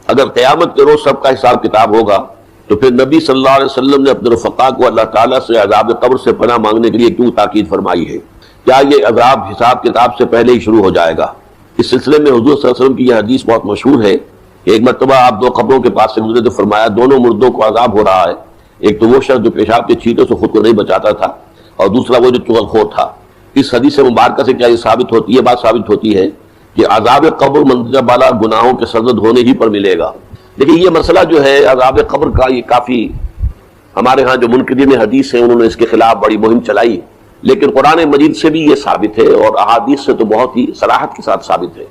اگر قیامت کے روز سب کا حساب کتاب ہوگا تو پھر نبی صلی اللہ علیہ وسلم نے اپنے رفقا کو اللہ تعالیٰ سے عذاب قبر سے پناہ مانگنے کے لیے کیوں تاکید فرمائی ہے؟ کیا یہ عذاب حساب کتاب سے پہلے ہی شروع ہو جائے گا؟ اس سلسلے میں حضور صلی اللہ علیہ وسلم کی یہ حدیث بہت مشہور ہے کہ ایک مرتبہ آپ دو قبروں کے پاس سے گزرے تو فرمایا دونوں مردوں کو عذاب ہو رہا ہے، ایک تو وہ شخص جو پیشاب کے چھینٹوں سے خود کو نہیں بچاتا تھا، اور دوسرا وہ جو چغل خور تھا۔ اس حدیث مبارکہ سے کیا یہ ثابت ہوتی ہے؟ بات ثابت ہوتی ہے کہ عذاب قبر منزلہ بالا گناہوں کے سرزد ہونے ہی پر ملے گا۔ لیکن یہ مسئلہ جو ہے عذاب قبر کا، یہ کافی ہمارے ہاں جو منکرین حدیث ہیں انہوں نے اس کے خلاف بڑی مہم چلائی، لیکن قرآن مجید سے بھی یہ ثابت ہے اور احادیث سے تو بہت ہی صراحت کے ساتھ ثابت ہے۔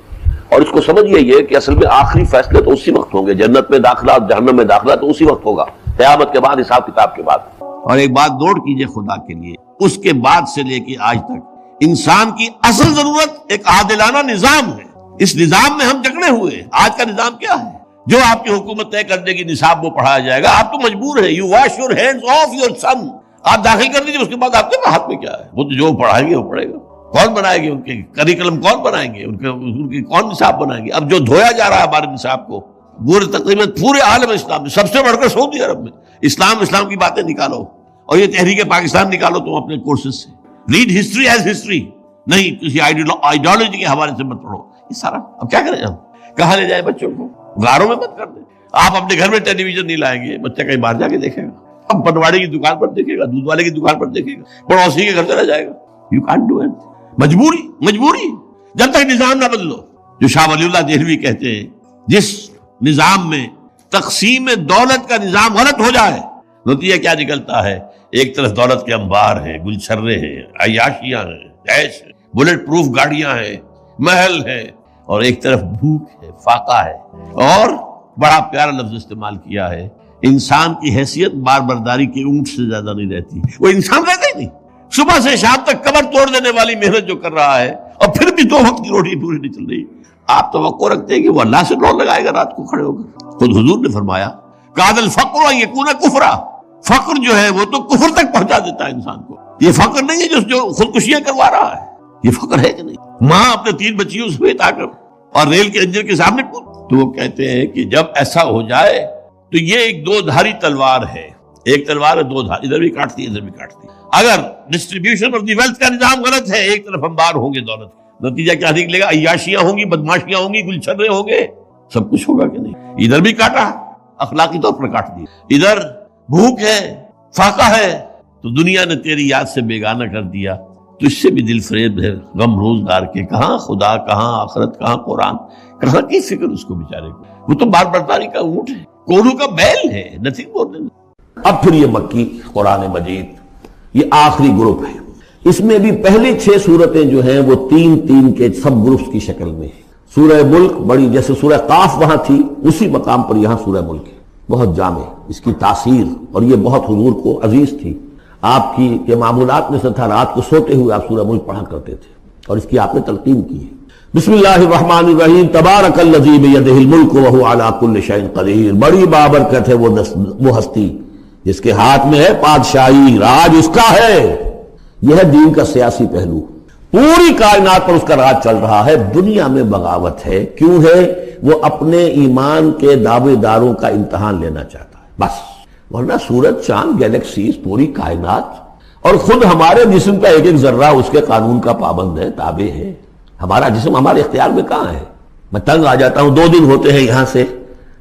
اور اس کو سمجھیے یہ کہ اصل میں آخری فیصلے تو اسی وقت ہوں گے، جنت میں داخلہ اور جہنم میں داخلہ تو اسی وقت ہوگا، قیامت کے بعد، حساب کتاب کے بعد۔ اور ایک بات نوٹ کیجئے خدا کے لیے، اس کے بعد سے لے کے آج تک انسان کی اصل ضرورت ایک عادلانہ نظام ہے۔ اس نظام میں ہم جکڑے ہوئے ہیں۔ آج کا نظام کیا ہے؟ جو آپ کی حکومت طے کر دے گی نصاب وہ پڑھایا جائے گا، آپ تو مجبور ہیں۔ You wash your hands of your son, آپ داخل کر لیجیے، اس کے بعد آپ کے ہاتھ میں کیا ہے؟ وہ تو جو پڑھائیں گے وہ پڑھے گا۔ کون بنائے گے ان کے کریکلم؟ کون بنائیں گے ان کے کون نصاب بنائیں گے؟ اب جو دھویا جا رہا ہے ہمارے نصاب کو تقریباً پورے عالم اسلام میں، سب سے بڑھ کر سعودی عرب میں، اسلام کی باتیں نکالو اور یہ تحریک پاکستان نکالو تم اپنے کورسز سے۔ ریڈ ہسٹری ایز ہسٹری، نہیں کسی آئیڈیالوجی کے حوالے سے مت پڑھو۔ یہ سارا اب کیا کریں ہم؟ کہاں لے جائیں بچوں کو؟ غاروں میں مت کر دیں۔ آپ اپنے گھر میں ٹیلی ویژن نہیں لائیں گے، بچہ کہیں باہر جا کے دیکھے گا، اب پٹواڑی کی دکان پر دیکھے گا، دودھ والے کی دکان پر دیکھے گا، پڑوسی کے گھر چلا جائے گا۔ You can't do it. مجبوری جب تک نظام نہ بدلو۔ جو شاہ ولی اللہ دہلوی کہتے ہیں جس نظام میں تقسیم دولت کا نظام غلط ہو جائے، نتیجہ کیا نکلتا ہے؟ ایک طرف دولت کے انبار ہیں، گلچھرے ہیں، عیاشیاں ہیں، عیش ہے، بلٹ پروف گاڑیاں ہیں، محل ہے، اور ایک طرف بھوک ہے، فاقہ ہے۔ اور بڑا پیارا لفظ استعمال کیا ہے، انسان کی حیثیت بار برداری کے اونٹ سے زیادہ نہیں رہتی۔ وہ انسان رہتا ہی نہیں، صبح سے شام تک کمر توڑ دینے والی محنت جو کر رہا ہے، اور پھر بھی 2 وقت کی روٹی پوری نہیں چل رہی۔ آپ توقع رکھتے ہیں کہ وہ اللہ سے دوڑ لگائے گا رات کو کھڑے ہو کر؟ خود حضور نے فرمایا کاد الفقر ان یکون کفرا، فقر جو ہے وہ تو کفر تک پہنچا دیتا ہے انسان کو۔ یہ فقر نہیں ہے جو خودکشیاں کروا رہا ہے، یہ فقر ہے کہ نہیں؟ ماں اپنے 3 بچیوں سمیت آ کر اور ریل کے انجن کے سامنے تو وہ کہتے ہیں کہ جب ایسا ہو جائے تو یہ ایک 2 دھاری تلوار ہے، ایک تلوار ہے 2 دھار، ادھر بھی کاٹتی ہے ادھر بھی کاٹتی ہے۔ اگر ڈسٹریبیوشن آف دی ویلتھ کا نظام غلط ہے، ایک طرف انبار ہوں گے دولت، نتیجہ کیا نکلے گا؟ عیاشیاں ہوں گی، بدماشیاں ہوں گی، گلچھرے ہوں گے، سب کچھ ہوگا کہ نہیں؟ ادھر بھی کاٹا، اخلاقی طور پر کاٹ دیا، ادھر بھوک ہے، فاقہ ہے، تو دنیا نے تیری یاد سے بیگانہ کر دیا۔ تو اس سے بھی دل فریب ہے غم روزگار کے، کہاں خدا، کہاں آخرت، کہاں قرآن، کہاں کی فکر اس کو بیچارے کو؟ وہ تو بار برداری کا اونٹ ہے، کوڑوں کا بیل ہے، نتھنگ مور دین۔ اب پھر یہ مکی قرآن مجید یہ آخری گروپ ہے، اس میں بھی پہلی 6 سورتیں جو ہیں وہ 3 کے سب گروپس کی شکل میں ہیں۔ سورہ ملک بڑی، جیسے سورہ قاف وہاں تھی اسی مقام پر یہاں سورہ ملک ہے، بہت جامع اس کی تاثیر، اور یہ بہت حضور کو عزیز تھی۔ آپ کی یہ معمولات میں سے تھا، رات کو سوتے ہوئے آپ سورہ ملک پڑھا کرتے تھے اور اس کی آپ نے تلقین کی ہے۔ بسم اللہ الرحمن الرحیم، تبارک الذی بیدہ الملک وہو علی کل شیء قدیر۔ بڑی بابرکت ہے وہ ہستی جس کے ہاتھ میں ہے بادشاہی، راج اس کا ہے۔ یہ ہے دین کا سیاسی پہلو، پوری کائنات پر اس کا راج چل رہا ہے۔ دنیا میں بغاوت ہے، کیوں ہے؟ وہ اپنے ایمان کے دعوے داروں کا امتحان لینا چاہتا ہے بس، ورنہ سورج، چاند، گیلیکسیز، پوری کائنات اور خود ہمارے جسم کا ایک ایک ذرہ اس کے قانون کا پابند ہے، تابع ہے۔ ہمارا جسم ہمارے اختیار میں کہاں ہے؟ میں تنگ آ جاتا ہوں، 2 دن ہوتے ہیں یہاں سے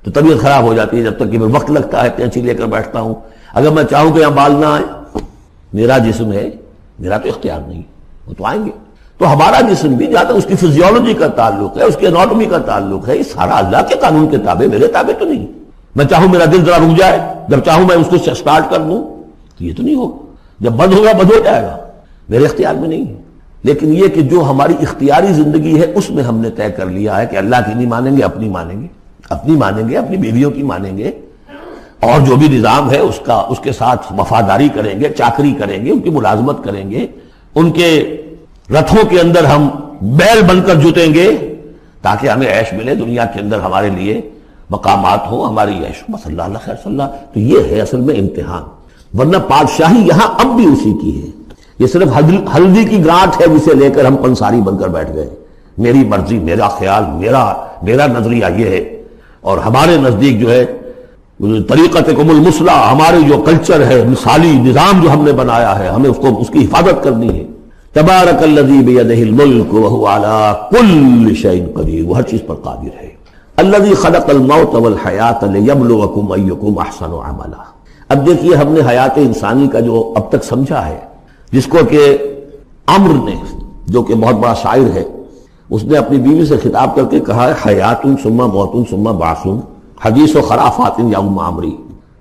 تو طبیعت خراب ہو جاتی ہے، جب تک کہ میں وقت لگتا ہے کینچی لے کر بیٹھتا ہوں۔ اگر میں چاہوں کہ یہاں بال نہ آئے، میرا جسم ہے، میرا تو اختیار نہیں، وہ تو آئیں گے۔ تو ہمارا جسم بھی جہاں تک اس کی فزیولوجی کا تعلق ہے، اس کی اناٹومی کا تعلق ہے، یہ سارا اللہ کے قانون کے تابع، میرے تابع تو نہیں۔ میں چاہوں میرا دل ذرا رک جائے، جب چاہوں میں اس کو سٹارٹ کر دوں تو یہ تو نہیں ہوگا، جب بند ہوگا بند ہو جائے گا، میرے اختیار میں نہیں ہے۔ لیکن یہ کہ جو ہماری اختیاری زندگی ہے اس میں ہم نے طے کر لیا ہے کہ اللہ کی نہیں مانیں گے، اپنی مانیں گے، اپنی مانیں گے، اپنی بیویوں کی مانیں گے، اور جو بھی نظام ہے اس کے ساتھ وفاداری کریں گے، چاکری کریں گے، ان کی ملازمت کریں گے، ان کے رتھوں کے اندر ہم بیل بن کر جتیں گے تاکہ ہمیں عیش ملے، دنیا کے اندر ہمارے لیے مقامات ہوں، ہماری عیش، بس اللہ اللہ خیر صلی اللہ۔ تو یہ ہے اصل میں امتحان، ورنہ بادشاہی یہاں اب بھی اسی کی ہے۔ یہ صرف ہلدی کی گانٹھ ہے جسے لے کر ہم پنساری بن کر بیٹھ گئے، میری مرضی، میرا خیال، میرا نظریہ یہ ہے۔ اور ہمارے نزدیک جو ہے طریقت قم المثلی، ہمارے جو کلچر ہے، مثالی نظام جو ہم نے بنایا ہے، ہمیں اس کی حفاظت کرنی ہے۔ تبارک الذی بیدہ الملک وہو علی کل شیء قدیر، وہ ہر چیز پر قادر ہے۔ الذی خلق الموت والحیات لیبلوکم ایکم احسن عملا۔ اب دیکھیے ہم نے حیات انسانی کا جو اب تک سمجھا ہے، جس کو کہ عمر نے، جو کہ بہت بڑا شاعر ہے، اس نے اپنی بیوی سے خطاب کر کے کہا ہے حیات ثم موت ثم بعث حدیث و خرافات یا عمری۔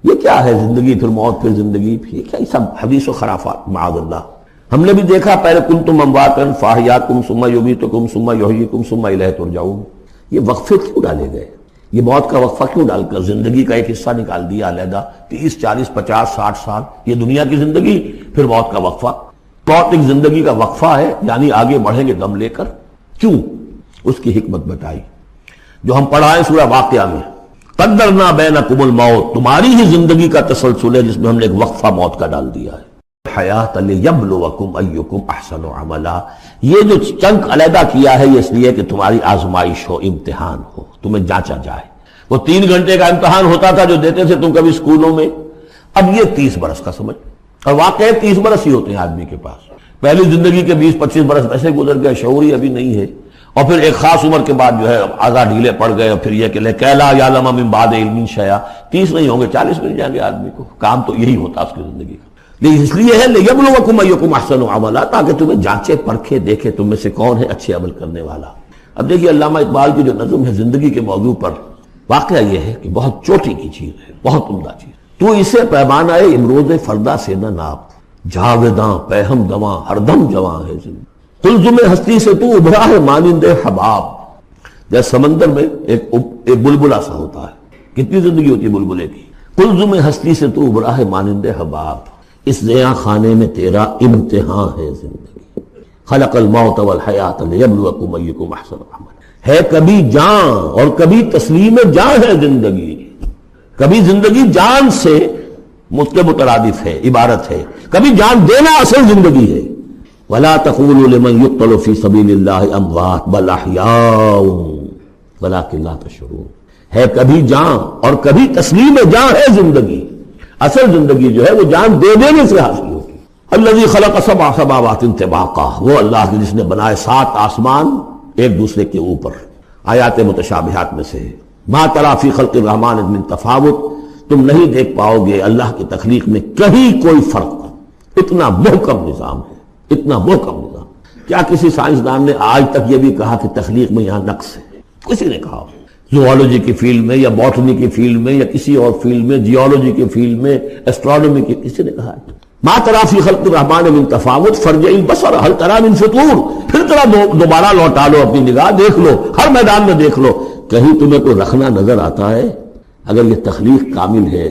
یہ کیا ہے زندگی پھر موت پھر زندگی، یہ کیا سب حدیث و خرافات معاذ اللہ۔ ہم نے بھی دیکھا پہلے کنتم امواتا فاحیاکم ثم یمیتکم ثم یحییکم ثم الیہ ترجعون۔ یہ وقفے کیوں ڈالے گئے؟ یہ موت کا وقفہ کیوں ڈال کر زندگی کا ایک حصہ نکال دیا علیحدہ؟ 30 40 50 60 سال یہ دنیا کی زندگی، پھر موت کا وقفہ۔ موت ایک زندگی کا وقفہ ہے، یعنی آگے بڑھیں گے دم لے کر۔ کیوں؟ اس کی حکمت بتائی جو ہم پڑھائیں سورہ واقعہ میں، قدرنا بینکم الموت، تمہاری ہی زندگی کا تسلسل ہے جس میں ہم نے ایک وقفہ موت کا ڈال دیا ہے۔ حیات لیبلوکم ایکم احسن عملا، یہ جو چنک علیحدہ کیا ہے یہ اس لیے کہ تمہاری آزمائش ہو، امتحان ہو، تمہیں جانچا جائے۔ وہ 3 گھنٹے کا امتحان ہوتا تھا جو دیتے تھے تم کبھی اسکولوں میں، اب یہ 30 برس کا سمجھ، اور واقعی 30 برس ہی ہوتے ہیں آدمی کے پاس۔ پہلی زندگی کے 20 25 برس ویسے گزر گئے، شعور ہی ابھی نہیں ہے، اور پھر ایک خاص عمر کے بعد جو ہے اعضاء ڈھیلے پڑ گئے، اور پھر یہ کہ لا یعلم من بعد علم شیئا، 30 نہیں ہوں گے 40 مل جائیں گے آدمی کو، کام تو یہی ہوتا اس کی زندگی کا۔ لیکن اس لیے ہے لیبلوکم ایکم احسن عملا، تاکہ تمہیں جانچے پرکھے دیکھے تم میں سے کون ہے اچھے عمل کرنے والا۔ اب دیکھیے علامہ اقبال کی جو نظم ہے زندگی کے موضوع پر، واقعہ یہ ہے کہ بہت چوٹی کی چیز ہے، بہت عمدہ چیز۔ تو اسے پیمانہ امروز فردا سے نہ ناپ، جاویداں پہم گواں ہر دم جواں ہے زندگی۔ قلزم ہستی سے تو ابھرا ہے مانند حباب، جیسے سمندر میں ایک بلبلا سا ہوتا ہے، کتنی زندگی ہوتی ہے بلبلے کی۔ قلزم ہستی سے تو ابھرا ہے مانند حباب، اس زیاں خانے میں تیرا امتحان ہے زندگی۔ خلق الموت والحیات لیبلوکم ایکم احسن عملا، ہے کبھی جان اور کبھی تسلیم جان ہے زندگی۔ کبھی زندگی جان سے مترادف ہے، عبارت ہے، کبھی جان دینا اصل زندگی ہے۔ ولا تقولوا لمن يقتل في سبيل الله اموات بل احياء ولكن لا تشعرون، ہے کبھی جان اور کبھی تسلیم جان ہے زندگی۔ اصل زندگی جو ہے وہ جان دے دینے سے حاصل ہوگی۔ الذي خلق 7 سماوات طباقا، وہ اللہ جس نے بنائے 7 آسمان ایک دوسرے کے اوپر۔ آیات متشابہات میں سے ہے۔ ما ترى في خلق الرحمن من تفاوت، تم نہیں دیکھ پاؤ گے اللہ کی تخلیق میں کہیں کوئی فرق، اتنا محکم نظام ہے، اتنا محکم نظام۔ کیا کسی سائنسدان نے آج تک یہ بھی کہا کہ تخلیق میں یہاں نقص ہے؟ کسی نے کہا؟ زوالوجی کی فیلڈ میں یا باٹنی کی فیلڈ میں یا کسی اور فیلڈ میں، جیولوجی کی فیلڈ میں، ایسٹرونومی کی، کسی نے کہا ہے؟ ما ترى في خلق الرحمن من تفاوت فرجع البصر هل ترى من فطور، پھر ذرا دوبارہ لوٹا لو اپنی نگاہ، دیکھ لو، ہر میدان میں دیکھ لو، کہیں تمہیں کوئی رکھنا نظر آتا ہے؟ اگر یہ تخلیق کامل ہے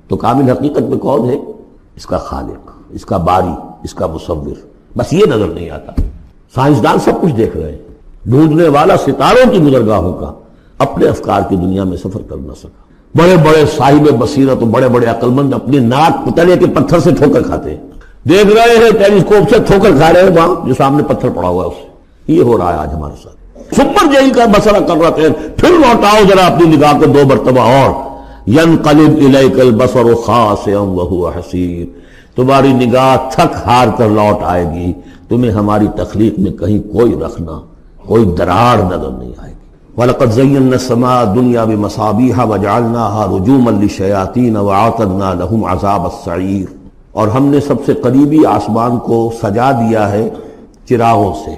تو کامل حقیقت میں کون ہے؟ اس کا خالق، اس کا باری، اس کا مصور، بس یہ نظر نہیں آتا۔ سائنسدان سب کچھ دیکھ رہے ہیں، ڈھونڈنے والا ستاروں کی گزرگاہوں کا اپنے افکار کی دنیا میں سفر کر نہ سکا۔ بڑے بڑے صاحب بصیرت و بڑے بڑے عقل مند اپنی ناک تلے کے پتھر سے ٹھوکر کھاتے ہیں، دیکھ رہے ہیں ٹیلیسکوپ سے ٹھوکر کھا رہے ہیں وہاں جو سامنے پتھر پڑا ہوا ہے اس سے۔ یہ ہو رہا ہے آج ہمارے ساتھ۔ سپر جیل کا مسئلہ کر رہتے ہیں، پھر لوٹاؤ ذرا اپنی نگاہ کو 2 مرتبہ اور۔ ینقلب الیک البصر خاسئا وہو حسیر، تمہاری نگاہ تھک ہار کر لوٹ آئے گی، تمہیں ہماری تخلیق میں کہیں کوئی رکھنا، کوئی دراڑ نظر نہیں آئے گی۔ وَلَقَدْ زَيَّنَّا السَّمَاءَ الدُّنْيَا بِمَصَابِيحَ وَجَعَلْنَاهَا رُجُومًا لِلشَّيَاطِينَ وَأَعْتَدْنَا لَهُمْ عَذَابَ السَّعِيرِ، اور ہم نے سب سے قریبی آسمان کو سجا دیا ہے چراغوں سے،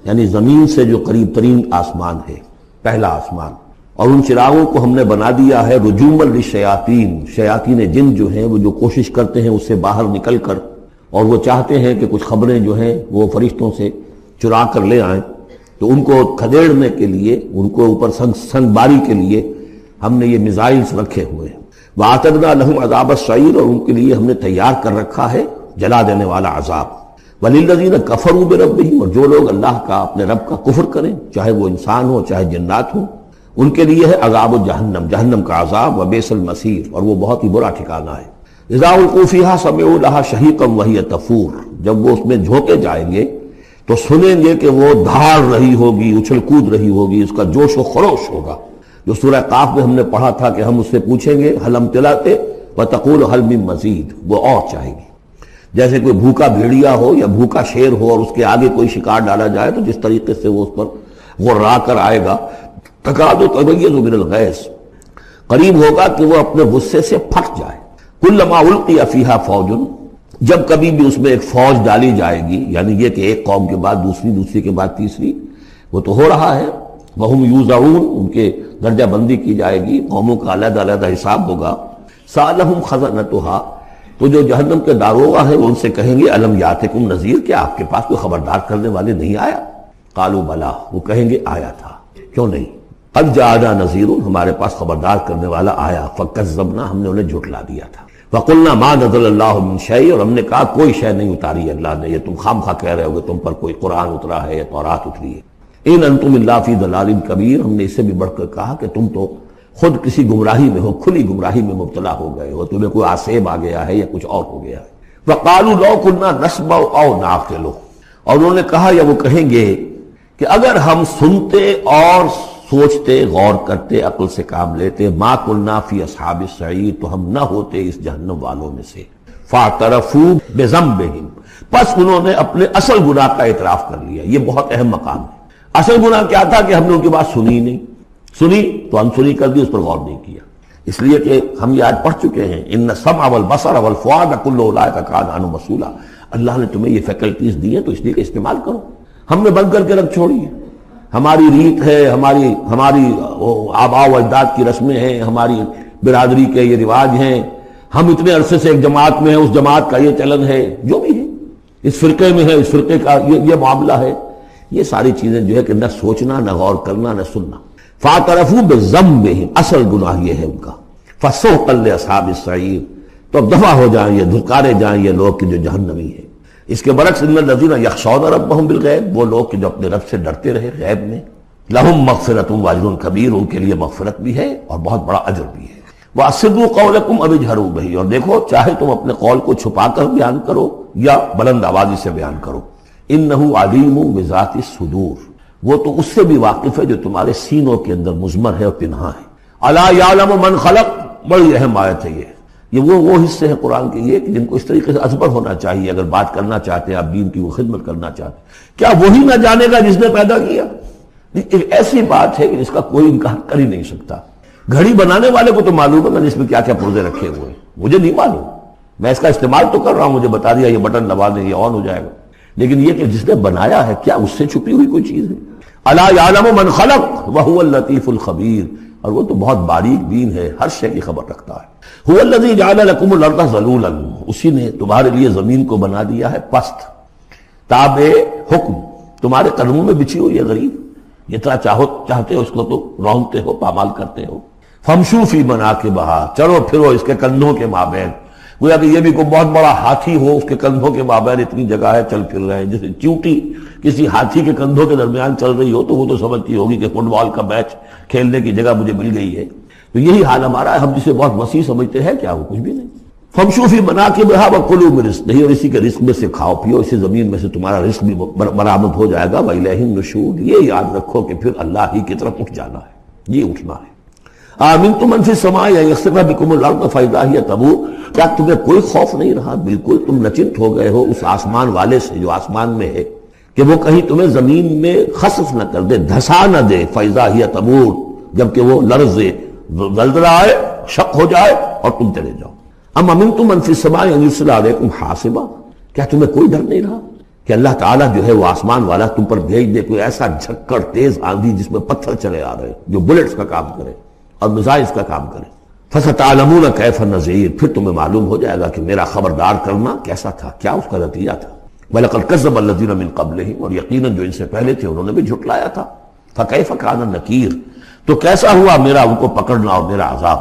یعنی زمین سے جو قریب ترین آسمان ہے، پہلا آسمان، اور ان چراغوں کو ہم نے بنا دیا ہے رجومًا للشیاطین، شیاطین جن جو ہیں وہ جو کوشش کرتے ہیں اس سے باہر نکل کر، اور وہ چاہتے ہیں کہ کچھ خبریں جو ہیں وہ فرشتوں سے چرا کر لے آئیں، تو ان کو کھدیڑنے کے لیے، ان کو اوپر سنگ باری کے لیے ہم نے یہ میزائلز رکھے ہوئے ہیں۔ وَأَعْتَدْنَا لَهُمْ عَذَابَ السَّعِيرِ، اور ان کے لیے ہم نے تیار کر رکھا ہے جلا دینے والا عذاب۔ وَلِلَّذِينَ كَفَرُوا بِرَبِّهِمْ، اور جو لوگ اللہ کا، اپنے رب کا کفر کریں، چاہے وہ انسان ہو چاہے جنات ہوں، ان کے لیے ہے عذاب جہنم، جہنم کا عذاب، وبئس المصیر، اور وہ بہت ہی برا ٹھکانہ ہے۔ اذا القوا فیہا سمعوا لہا شہیقا وہی تفور، جب وہ اس میں جھونکے جائیں گے تو سنیں گے کہ وہ دھاڑ رہی ہوگی، اچھل کود رہی ہوگی، اس کا جوش و خروش ہوگا۔ جو سورہ قاف میں ہم نے پڑھا تھا کہ ہم اس سے پوچھیں گے حل امتلاتے وتقول حل من مزید، وہ اور چاہے گی. جیسے کوئی بھوکا بھیڑیا ہو یا بھوکا شیر ہو اور اس کے آگے کوئی شکار ڈالا جائے تو جس طریقے سے وہ اس پر غرا کر آئے گا، تکاد تمیز من الغیظ، قریب ہوگا کہ وہ اپنے غصے سے پھٹ جائے. کلما القی فیہا فوج، جب کبھی بھی اس میں ایک فوج ڈالی جائے گی، یعنی یہ کہ ایک قوم کے بعد دوسری، دوسری کے بعد تیسری، وہ تو ہو رہا ہے. وہم یوزعون، ان کے درجہ بندی کی جائے گی، قوموں کا علیحدہ علیحدہ حساب ہوگا. سألہم خزنتہا، تو جو جہنم کے داروغہ ہیں وہ ان سے کہیں گے الم یاتکم نذیر، کیا آپ کے پاس کوئی خبردار کرنے والے نہیں آیا؟ قالوا بلا، وہ کہیں گے آیا تھا. کیوں نہیں؟ قد جاءنا نذیر، ہمارے پاس خبردار کرنے والا آیا. فکذبنا، ہم نے انہیں جھٹلا دیا تھا. وقلنا ما نزل اللہ من شیء، اور ہم نے کہا کوئی شے نہیں اتاری اللہ نے، یہ تم خام خواہ کہہ رہے ہو کہ تم پر کوئی قرآن اترا ہے یا تورات اتری ہے. ان انتم الا فی ضلال کبیر، ہم نے اس سے بھی بڑھ کر کہا کہ تم تو خود کسی گمراہی میں ہو، کھلی گمراہی میں مبتلا ہو گئے ہو، تمہیں کوئی آسیب آ گیا ہے یا کچھ اور ہو گیا ہے. وقالوا لو كنا نسمع او نعقل، اور انہوں نے کہا یا وہ کہیں گے کہ اگر ہم سنتے اور سوچتے، غور کرتے، عقل سے کام لیتے، ما كنا فی اصحاب السعیر، تو ہم نہ ہوتے اس جہنم والوں میں سے. فاعترفوا بذنبہم، پس انہوں نے اپنے اصل گناہ کا اعتراف کر لیا. یہ بہت اہم مقام ہے. اصل گناہ کیا تھا کہ ہم نے ان کی بات سنی نہیں، سنی تو انسنی کر دی، اس پر غور نہیں کیا. اس لیے کہ ہم یہ آج پڑھ چکے ہیں ان السمع والبصر والفؤاد کل اولئک کان عنہ مسئولا. اللہ نے تمہیں یہ فیکلٹیز دی ہیں تو اس لیے کہ استعمال کرو. ہم نے بند کر کے رکھ چھوڑی ہے. ہماری ریت ہے، ہماری آباء و اجداد کی رسمیں ہیں، ہماری برادری کے یہ رواج ہیں، ہم اتنے عرصے سے ایک جماعت میں ہیں، اس جماعت کا یہ چلن ہے، جو بھی ہے اس فرقے میں ہے، اس فرقے کا یہ معاملہ ہے. یہ ساری چیزیں جو ہے کہ نہ سوچنا، نہ غور کرنا، نہ سننا. فاعترفوا بذنبہم، اصل گناہ یہ ہے ان کا. فسحقا لاصحاب السعیر، تو اب دفع ہو جائیں یہ، دھتکارے جائیں یہ لوگ کہ جو جہنمی ہیں. اس کے برعکس ان الذین یخشون ربہم بالغیب، وہ لوگ کہ جو اپنے رب سے ڈرتے رہے غیب میں. لہم مغفرۃ واجر کبیر، ان کے لیے مغفرت بھی ہے اور بہت بڑا اجر بھی ہے. واسروا قولکم او اجہروا بہ، اور دیکھو چاہے تم اپنے قول کو چھپا کر بیان کرو یا بلند آوازی سے بیان کرو. انہ علیم بذات الصدور، وہ تو اس سے بھی واقف ہے جو تمہارے سینوں کے اندر مضمر ہے اور پنہاں ہے. الا یعلم من خلق، بڑی اہم آیت ہے یہ وہ حصے ہیں قرآن کے یہ کہ جن کو اس طریقے سے ازبر ہونا چاہیے اگر بات کرنا چاہتے ہیں، آپ دین کی وہ خدمت کرنا چاہتے ہیں. کیا وہی نہ جانے گا جس نے پیدا کیا؟ ایک ایسی بات ہے کہ جس کا کوئی انکار کر ہی نہیں سکتا. گھڑی بنانے والے کو تو معلوم ہے نا اس میں کیا کیا پرزے رکھے ہوئے ہیں، مجھے نہیں معلوم. میں اس کا استعمال تو کر رہا ہوں، مجھے بتا دیا یہ بٹن دبا دیں یہ آن ہو جائے گا، لیکن یہ کہ جس نے بنایا ہے کیا اس سے چھپی ہوئی کوئی چیز ہے؟ الا یعلم من خلق وهو اللطیف الخبیر، اور وہ تو بہت باریک بین ہے، ہر شے کی خبر رکھتا ہے. هو الذی جعل لكم الارض ذلولا، اسی نے تمہارے لیے زمین کو بنا دیا ہے پست، تابع حکم، تمہارے قدموں میں بچھی ہوئی ہے غریب، جتنا چاہتے ہو اس کو تو رونتے ہو، پامال کرتے ہو. فامشوا فی مناکبہا، چلو پھرو اس کے کندھوں کے مابین. گویا کہ یہ بھی کوئی بہت بڑا ہاتھی ہو، اس کے کندھوں کے مابین اتنی جگہ ہے، چل پھر رہے ہیں. جیسے چیونٹی کسی ہاتھی کے کندھوں کے درمیان چل رہی ہو تو وہ تو سمجھتی ہوگی کہ فٹ بال کا میچ کھیلنے کی جگہ مجھے مل گئی ہے. تو یہی حال ہمارا ہے، ہم جسے بہت وسیع سمجھتے ہیں کیا وہ کچھ بھی نہیں. فامشوا فی مناکبہا وکلوا من رزقہ، اور اسی کے رزق میں سے کھاؤ پیو، اسی زمین میں سے تمہارا رزق بھی برآمد ہو جائے گا. وإلیہ النشور، یہ یاد رکھو کہ پھر اللہ ہی کی طرف اٹھ جانا ہے، یہ اٹھنا ہے. آمنتم من فی السماء ان یخسف بکم الارض فاذا ہی تمور، کیا تمہیں کوئی خوف نہیں رہا؟ بالکل تم نچنت ہو گئے ہو اس آسمان والے سے جو آسمان میں ہے کہ وہ کہیں تمہیں زمین میں خسف نہ کر دے، دھسا نہ دے. فاذا ہی تمور، جبکہ وہ لرزے، زلزلہ آئے، شق ہو جائے اور تم چلے جاؤ. ام امنتم من فی السماء ان یرسل علیکم حاصبا، کیا تمہیں کوئی ڈر نہیں رہا کہ اللہ تعالیٰ جو ہے وہ آسمان والا تم پر بھیج دے کوئی ایسا جھکڑ تیز آندھی جس میں پتھر چلے آ رہے جو بلٹس کا کام کرے اور میزائلز کا کام کرے. فَسَتَعْلَمُونَ كَيْفَ النَّذِيرُ، پھر تمہیں معلوم ہو جائے گا کہ میرا خبردار کرنا کیسا تھا، کیا اس کا نتیجہ تھا. وَلَقَدْ كَذَّبَ الَّذِينَ مِن قَبْلِهِمْ، اور یقیناً جو ان سے پہلے تھے انہوں نے بھی جھٹلایا تھا. فَكَيْفَ كَانَ النَّكِيرُ، تو کیسا ہوا میرا ان کو پکڑنا اور میرا عذاب.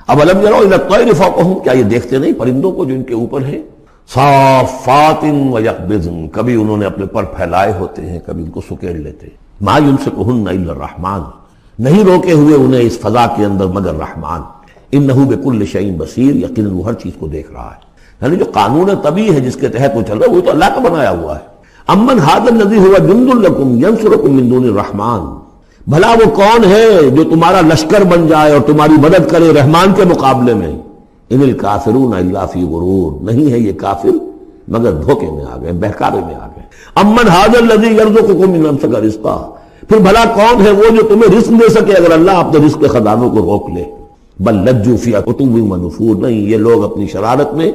أَوَلَمْ يَرَوْا إِلَى الطَّيْرِ فَوْقَهُمْ، کیا یہ دیکھتے نہیں پرندوں کو جو ان کے اوپر ہیں. صَافَّاتٍ وَيَقْبِضْنَ، کبھی انہوں نے اپنے پر پھیلائے ہوتے ہیں، کبھی ان کو سکیڑ لیتے. مَا يُمْسِكُهُنَّ إِلَّا الرَّحْمَنُ، نہیں روکے ہوئے انہیں اس فضا کے اندر مگر رحمان. انہ بکل شیء بصیر، یقیناً وہ ہر چیز کو دیکھ رہا ہے. یعنی جو قانون طبیعی ہے جس کے تحت وہ چل رہا ہے وہ تو اللہ کا بنایا ہوا ہے. امن ھذا الذی ھو جند لکم ینصرکم من دون الرحمن، بھلا وہ کون ہے جو تمہارا لشکر بن جائے اور تمہاری مدد کرے رحمان کے مقابلے میں؟ ان الکافرون الا فی غرور، نہیں ہے یہ کافر مگر دھوکے میں آ گئے، بہکاوے میں آ گئے۔ امن ھذا الذی یرزقکم من امسک رزقا، پھر بھلا کون ہے وہ جو تمہیں رزق دے سکے اگر اللہ اپنے رزق کے خزانوں کو روک لے؟ بل لجوا فی عتو و نفور، نہیں، یہ لوگ اپنی شرارت میں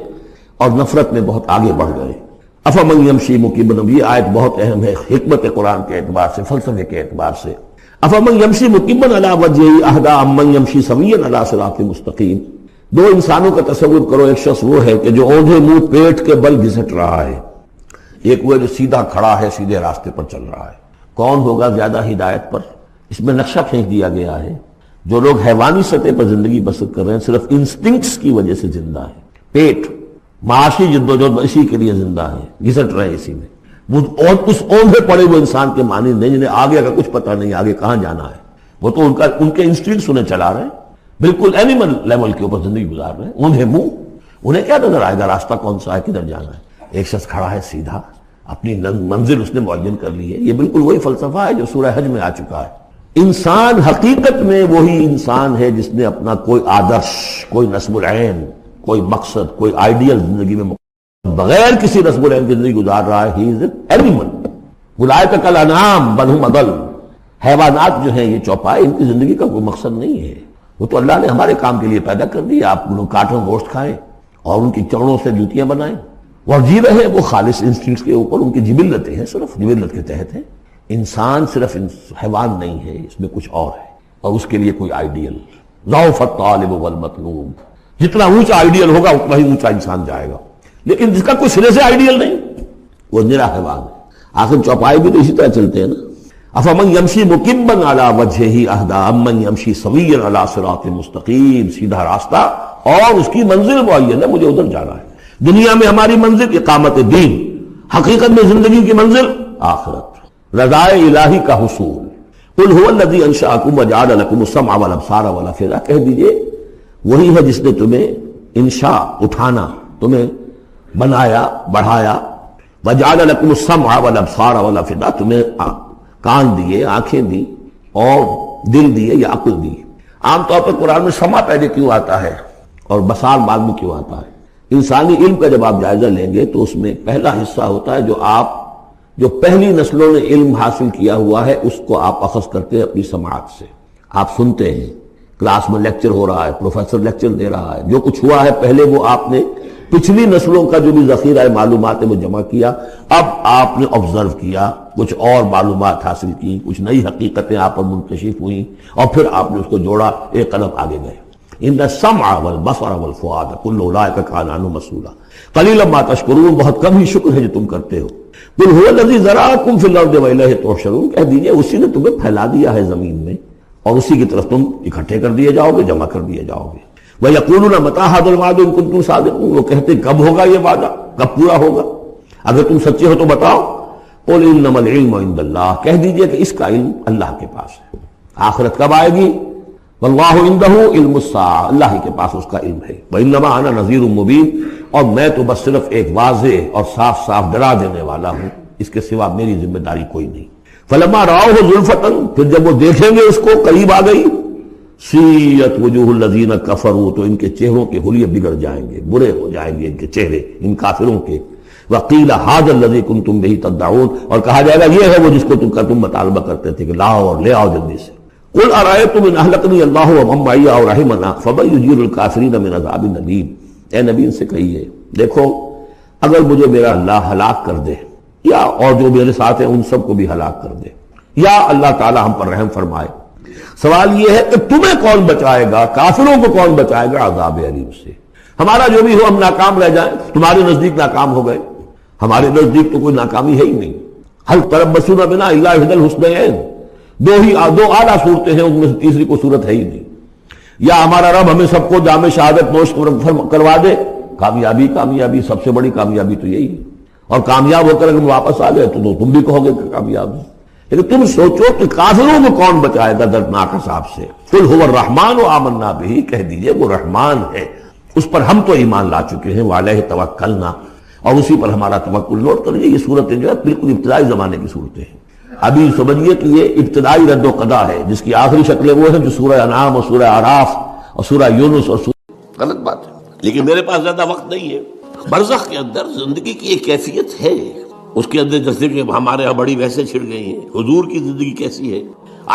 اور نفرت میں بہت آگے بڑھ گئے۔ افمن یمشی مکبا، یہ آیت بہت اہم ہے حکمت قرآن کے اعتبار سے، فلسفے کے اعتبار سے۔ افمن یمشی مکبا علی وجہہ اہدی امن یمشی سویا علی صراط مستقیم، دو انسانوں کا تصور کرو، ایک شخص وہ ہے کہ جو اوندھے منہ پیٹ کے بل گھسٹ رہا ہے، ایک وہ جو سیدھا کھڑا ہے، سیدھے راستے پر چل رہا ہے۔ کون ہوگا زیادہ ہدایت پر؟ اس میں نقشہ کھینچ دیا گیا ہے۔ جو لوگ حیوانی سطح پر زندگی بسر کر رہے ہیں صرف انسٹنکٹس کی وجہ سے زندہ ہے، پیٹ، معاشی جدوجہد اسی کے لیے زندہ ہے، گھسٹ رہے ہیں اسی میں، وہ اس اوندھے پڑے وہ انسان کے معنی نہیں جنہیں آگے کا کچھ پتہ نہیں، آگے کہاں جانا ہے، وہ تو ان کے انسٹنکٹس انہیں چلا رہے ہیں، بالکل اینیمل لیول کے اوپر زندگی گزار رہے ہیں، اوندھے منہ، انہیں کیا نظر آئے گا راستہ کون سا ہے، کدھر جانا ہے؟ ایک شخص کھڑا ہے سیدھا، اپنی منزل اس نے معین کر لی ہے۔ یہ بالکل وہی فلسفہ ہے جو سورہ حج میں آ چکا ہے۔ انسان حقیقت میں وہی انسان ہے جس نے اپنا کوئی آدرش، کوئی نصب العین، کوئی مقصد، کوئی آئیڈیل زندگی میں بغیر کسی نصب العین کی زندگی گزار رہا ہے۔ ہی از این اینیمل، اولئک کالانعام بل ہم اضل، حیوانات جو ہیں یہ چوپائے، ان کی زندگی کا کوئی مقصد نہیں ہے، وہ تو اللہ نے ہمارے کام کے لیے پیدا کر دی، آپ لوگ کاٹوں گوشت کھائیں اور ان کی چڑوں سے جوتیاں بنائیں اور جی رہے وہ خالص انسٹنکٹس کے اوپر، ان کی جبلتیں ہیں، صرف جبلت کے تحت ہیں۔ انسان صرف حیوان نہیں ہے، اس میں کچھ اور ہے، اور اس کے لیے کوئی آئیڈیل۔ ضعف الطالب والمطلوب، جتنا اونچا آئیڈیل ہوگا اتنا ہی اونچا انسان جائے گا، لیکن جس کا کوئی سرے سے آئیڈیل نہیں وہ نرا حیوان ہے۔ آخر چوپائے بھی تو اسی طرح چلتے ہیں نا۔ افمن یمشی مکبا علی وجہہ اہدی امن یمشی سویا علی صراط مستقیم، سیدھا راستہ اور اس کی منزل معین ہے، مجھے ادھر جانا ہے۔ دنیا میں ہماری منزل اقامت دین، حقیقت میں زندگی کی منزل آخرت، رضائے الہی کا حصول۔ قل هو الذی انشأکم وجعل لکم السمع والابصار والافئدہ، کہہ دیجئے وہی ہے جس نے تمہیں انشاء، اٹھانا، تمہیں بنایا، بڑھایا، وجعل لکم السمع والابصار والافئدہ، تمہیں کان دیے، آنکھیں دی اور دل دیے یا عقل دی۔ عام طور پر قرآن میں سمع پہلے کیوں آتا ہے اور بصار بعد میں کیوں آتا ہے؟ انسانی علم کا جب آپ جائزہ لیں گے تو اس میں پہلا حصہ ہوتا ہے جو پہلی نسلوں نے علم حاصل کیا ہوا ہے اس کو آپ اخذ کرتے ہیں اپنی سماعت سے، آپ سنتے ہیں، کلاس میں لیکچر ہو رہا ہے، پروفیسر لیکچر دے رہا ہے، جو کچھ ہوا ہے پہلے وہ آپ نے پچھلی نسلوں کا جو بھی ذخیرہ معلومات ہے وہ جمع کیا، اب آپ نے آبزرو کیا، کچھ اور معلومات حاصل کی، کچھ نئی حقیقتیں آپ پر منکشف ہوئیں اور پھر آپ نے اس کو جوڑا، ایک قدم آگے گئے۔ ان السمع والبصر والفؤاد کل اولئک کان عنہ مسئولا قلیلا ما تشکرون، بہت کم ہی شکر ہے جو تم کرتے ہو۔ قل هو الذی ذرأکم فی الارض والیہ تحشرون، کہہ دیجئے اسی نے تمہیں پھیلا دیا ہے زمین میں اور اسی کی طرف تم اکٹھے کر دیے جاؤ گے، جمع کر دیے جاؤ گے۔ وَيَقُولُونَ مَتَىٰ هَٰذَا الْوَعْدُ إِن كُنتُمْ صَادِقِينَ، وہ کہتے ہیں کب ہوگا یہ وعدہ، کب پورا ہوگا، اگر تم سچے ہو تو بتاؤ۔ قُلْ إِنَّمَا الْعِلْمُ عِندَ اللَّهِ، کہہ دیجئے کہ اس کا علم اللہ کے پاس ہے، آخرت کب آئے گی؟ وَاللَّهُ عِندَهُ عِلْمُ السَّاعَةِ، اللہ ہی کے پاس اس کا علم ہے۔ وَإِنَّمَا أَنَا نَذِيرٌ مُّبِينٌ، اور میں تو بس صرف ایک واضح اور صاف صاف ڈرا دینے والا ہوں، اس کے سوا میری ذمہ داری کوئی نہیں۔ فَلَمَّا رَأَوْهُ زُلْفَةً، پھر جب وہ دیکھیں گے اس کو قریب آ گئی، سیئت وجوہ الذین کفروا، تو ان کے چہروں کے حلیے بگڑ جائیں گے، برے ہو جائیں گے ان کے چہرے، ان کافروں کے۔ وقیل ھذا الذی کنتم بہ تدعون، اور کہا جائے گا یہ ہے وہ جس کو تم مطالبہ کرتے تھے کہ لاؤ اور لے آؤ جلدی سے۔ قل ارأیتم ان اہلکنی اللہ ومن معی او رحمنا فمن یجیر الکافرین من عذاب الیم، اے نبی ان سے کہیے دیکھو اگر مجھے میرا اللہ ہلاک کر دے یا اور جو میرے ساتھ ہیں ان سب کو بھی ہلاک کر دے، یا اللہ تعالی ہم پر رحم فرمائے، سوال یہ ہے کہ تمہیں کون بچائے گا، کافروں کو کون بچائے گا عذاب علیم سے؟ ہمارا جو بھی ہو ہم ناکام رہ جائیں، تمہارے نزدیک ناکام ہو گئے، ہمارے نزدیک تو کوئی ناکامی ہے ہی نہیں۔ حل تربصون بنا الا احدی الحسنیین، دو اعلیٰ صورتیں ہیں، ان میں سے تیسری کوئی صورت ہے ہی نہیں۔ یا ہمارا رب ہمیں سب کو جام شہادت نوش کروا دے، کامیابی سب سے بڑی کامیابی تو یہی ہے، اور کامیاب ہو کر اگر واپس آ گئے تو تم بھی کہو گے کہ کامیاب ہے۔ لیکن تم سوچو کہ کافروں کو کون بچائے گا دردناک عذاب سے؟ قل هو الرحمن آمنا بہ، کہہ دیجئے وہ رحمان ہے، اس پر ہم تو ایمان لا چکے ہیں، وعلیہ توکلنا، اور اسی پر ہمارا توکل۔ نوٹ کر لیجیے یہ صورتیں جو ہے بالکل ابتدائی زمانے کی صورتیں ہیں، ابھی سمجھیے کہ یہ ابتدائی رد و قضا ہے، جس کی آخری شکلیں وہ ہیں جو سورہ انعام اور سورہ اعراف اور سورہ یونس اور سورہ، غلط بات ہے، لیکن میرے پاس زیادہ وقت نہیں ہے۔ برزخ کے اندر زندگی کی ایک کیفیت ہے، اس کے اندر جیسے کہ ہمارے یہاں بڑی ویسے چھڑ گئی ہیں، حضور کی زندگی کیسی ہے؟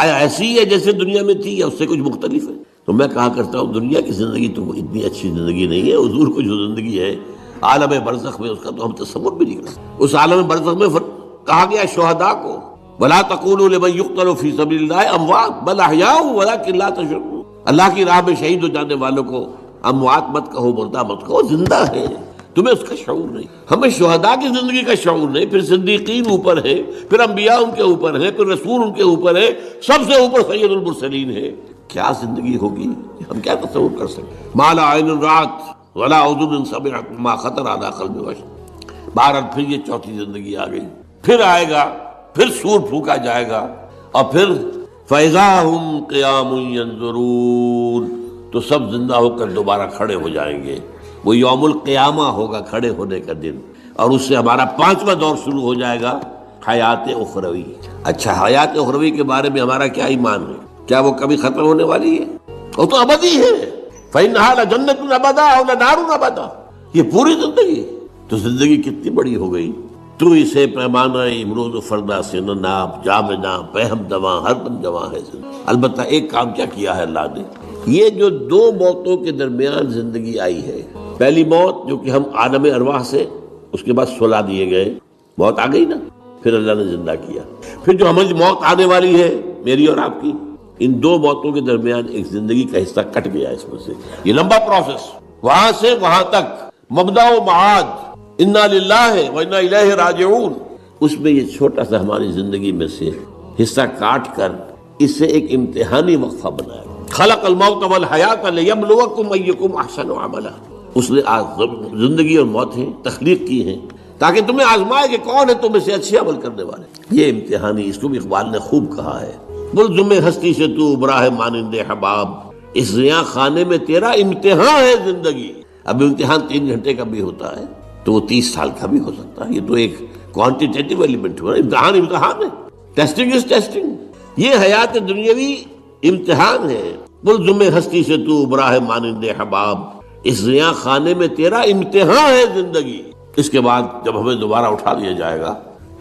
آیا ایسی ہے جیسے دنیا میں تھی یا اس سے کچھ مختلف ہے؟ تو میں کہا کرتا ہوں دنیا کی زندگی تو اتنی اچھی زندگی نہیں ہے، حضور کو جو زندگی ہے عالم برزخ میں، اس کا تو ہم تصور بھی نہیں کرتے۔ اس عالم برزخ میں کہا گیا شہداء کو وَلَا تَقُولُوا لِمَن يُقْتَلُ فِي سَبِيلِ اللَّهِ أَمْوَاتٌ بَلْ أَحْيَاءٌ وَلَٰكِن لَا تَشْعُرُونَ، اللہ کی راہ میں شہید ہو جانے والوں کو اموات مت کہو، مردہ مت کہو، زندہ ہے، تمہیں اس کا شعور نہیں۔ ہمیں شہداء کی زندگی کا شعور نہیں، پھر صدیقین اوپر ہے، پھر انبیاء ان کے اوپر ہے، پھر رسول ان کے اوپر ہے، سب سے اوپر سید المرسلین ہے۔ کیا زندگی ہوگی، ہم کیا تصور کر سکتے؟ ما لا عین رأت ولا اذن سمعت ما خطر علی قلب بشر۔ بہرحال پھر یہ چوتھی زندگی آ گئی، پھر آئے گا، پھر سور پھونکا جائے گا، اور پھر فَإِذَا هُمْ قِيَامٌ يَنظُرُونَ، تو سب زندہ ہو کر دوبارہ کھڑے ہو جائیں گے۔ وہ یوم القیامہ ہوگا، کھڑے ہونے کا دن، اور اس سے ہمارا 5واں دور شروع ہو جائے گا، حیات اخروی۔ اچھا، حیات اخروی کے بارے میں ہمارا کیا ایمان ہے؟ کیا وہ کبھی ختم ہونے والی ہے؟ وہ تو ابدی ہے، فَإِنَّهَا لَجَنَّةٌ أَبَدًا أَوْ لَنَارٌ أَبَدًا، یہ پوری زندگی۔ تو زندگی کتنی بڑی ہو گئی، تو اسے پیمانہ امروز و فردا سے نہ ناپ، جام نہ پہم دواں، ہر دم جواں ہے۔ البتہ ایک کام کیا کیا ہے اللہ نے، یہ جو دو موتوں کے درمیان زندگی آئی ہے، پہلی موت جو کہ ہم عالم ارواح سے، اس کے بعد سلا دیے گئے، موت آ گئی نا، پھر اللہ نے زندہ کیا، پھر جو ہمیں موت آنے والی ہے میری اور آپ کی، ان دو موتوں کے درمیان ایک زندگی کا حصہ کٹ گیا اس میں سے۔ یہ لمبا پروسیس، وہاں سے وہاں تک، مبدا و معاد، انا للہ و انا الیہ راجعون، اس میں یہ چھوٹا سا ہماری زندگی میں سے حصہ کاٹ کر اس سے ایک امتحانی وقفہ بنایا۔ خلق الموت والحیات لیبلوکم ایکم احسن عملا، اس نے زندگی اور موتیں تخلیق کی ہیں تاکہ تمہیں آزمائے کہ کون ہے تم میں سے اچھے عمل کرنے والے۔ یہ امتحانی، اس کو بھی اقبال نے خوب کہا ہے، ملزم ہستی سے تو براہ مانند حباب، اس زیاں خانے میں تیرا امتحان ہے زندگی۔ اب امتحان 3 گھنٹے کا بھی ہوتا ہے تو وہ 30 سال کا بھی ہو سکتا ہے، یہ تو ایک کوانٹیٹیو ایلیمنٹ ہوا، امتحان ہے، ٹیسٹنگ از ٹیسٹنگ۔ یہ حیات دنیاوی امتحان ہے، ملزم ہستی سے تو براہ مانند حباب، اس زیاں خانے میں تیرا امتحان ہے زندگی۔ اس کے بعد جب ہمیں دوبارہ اٹھا لیا جائے گا،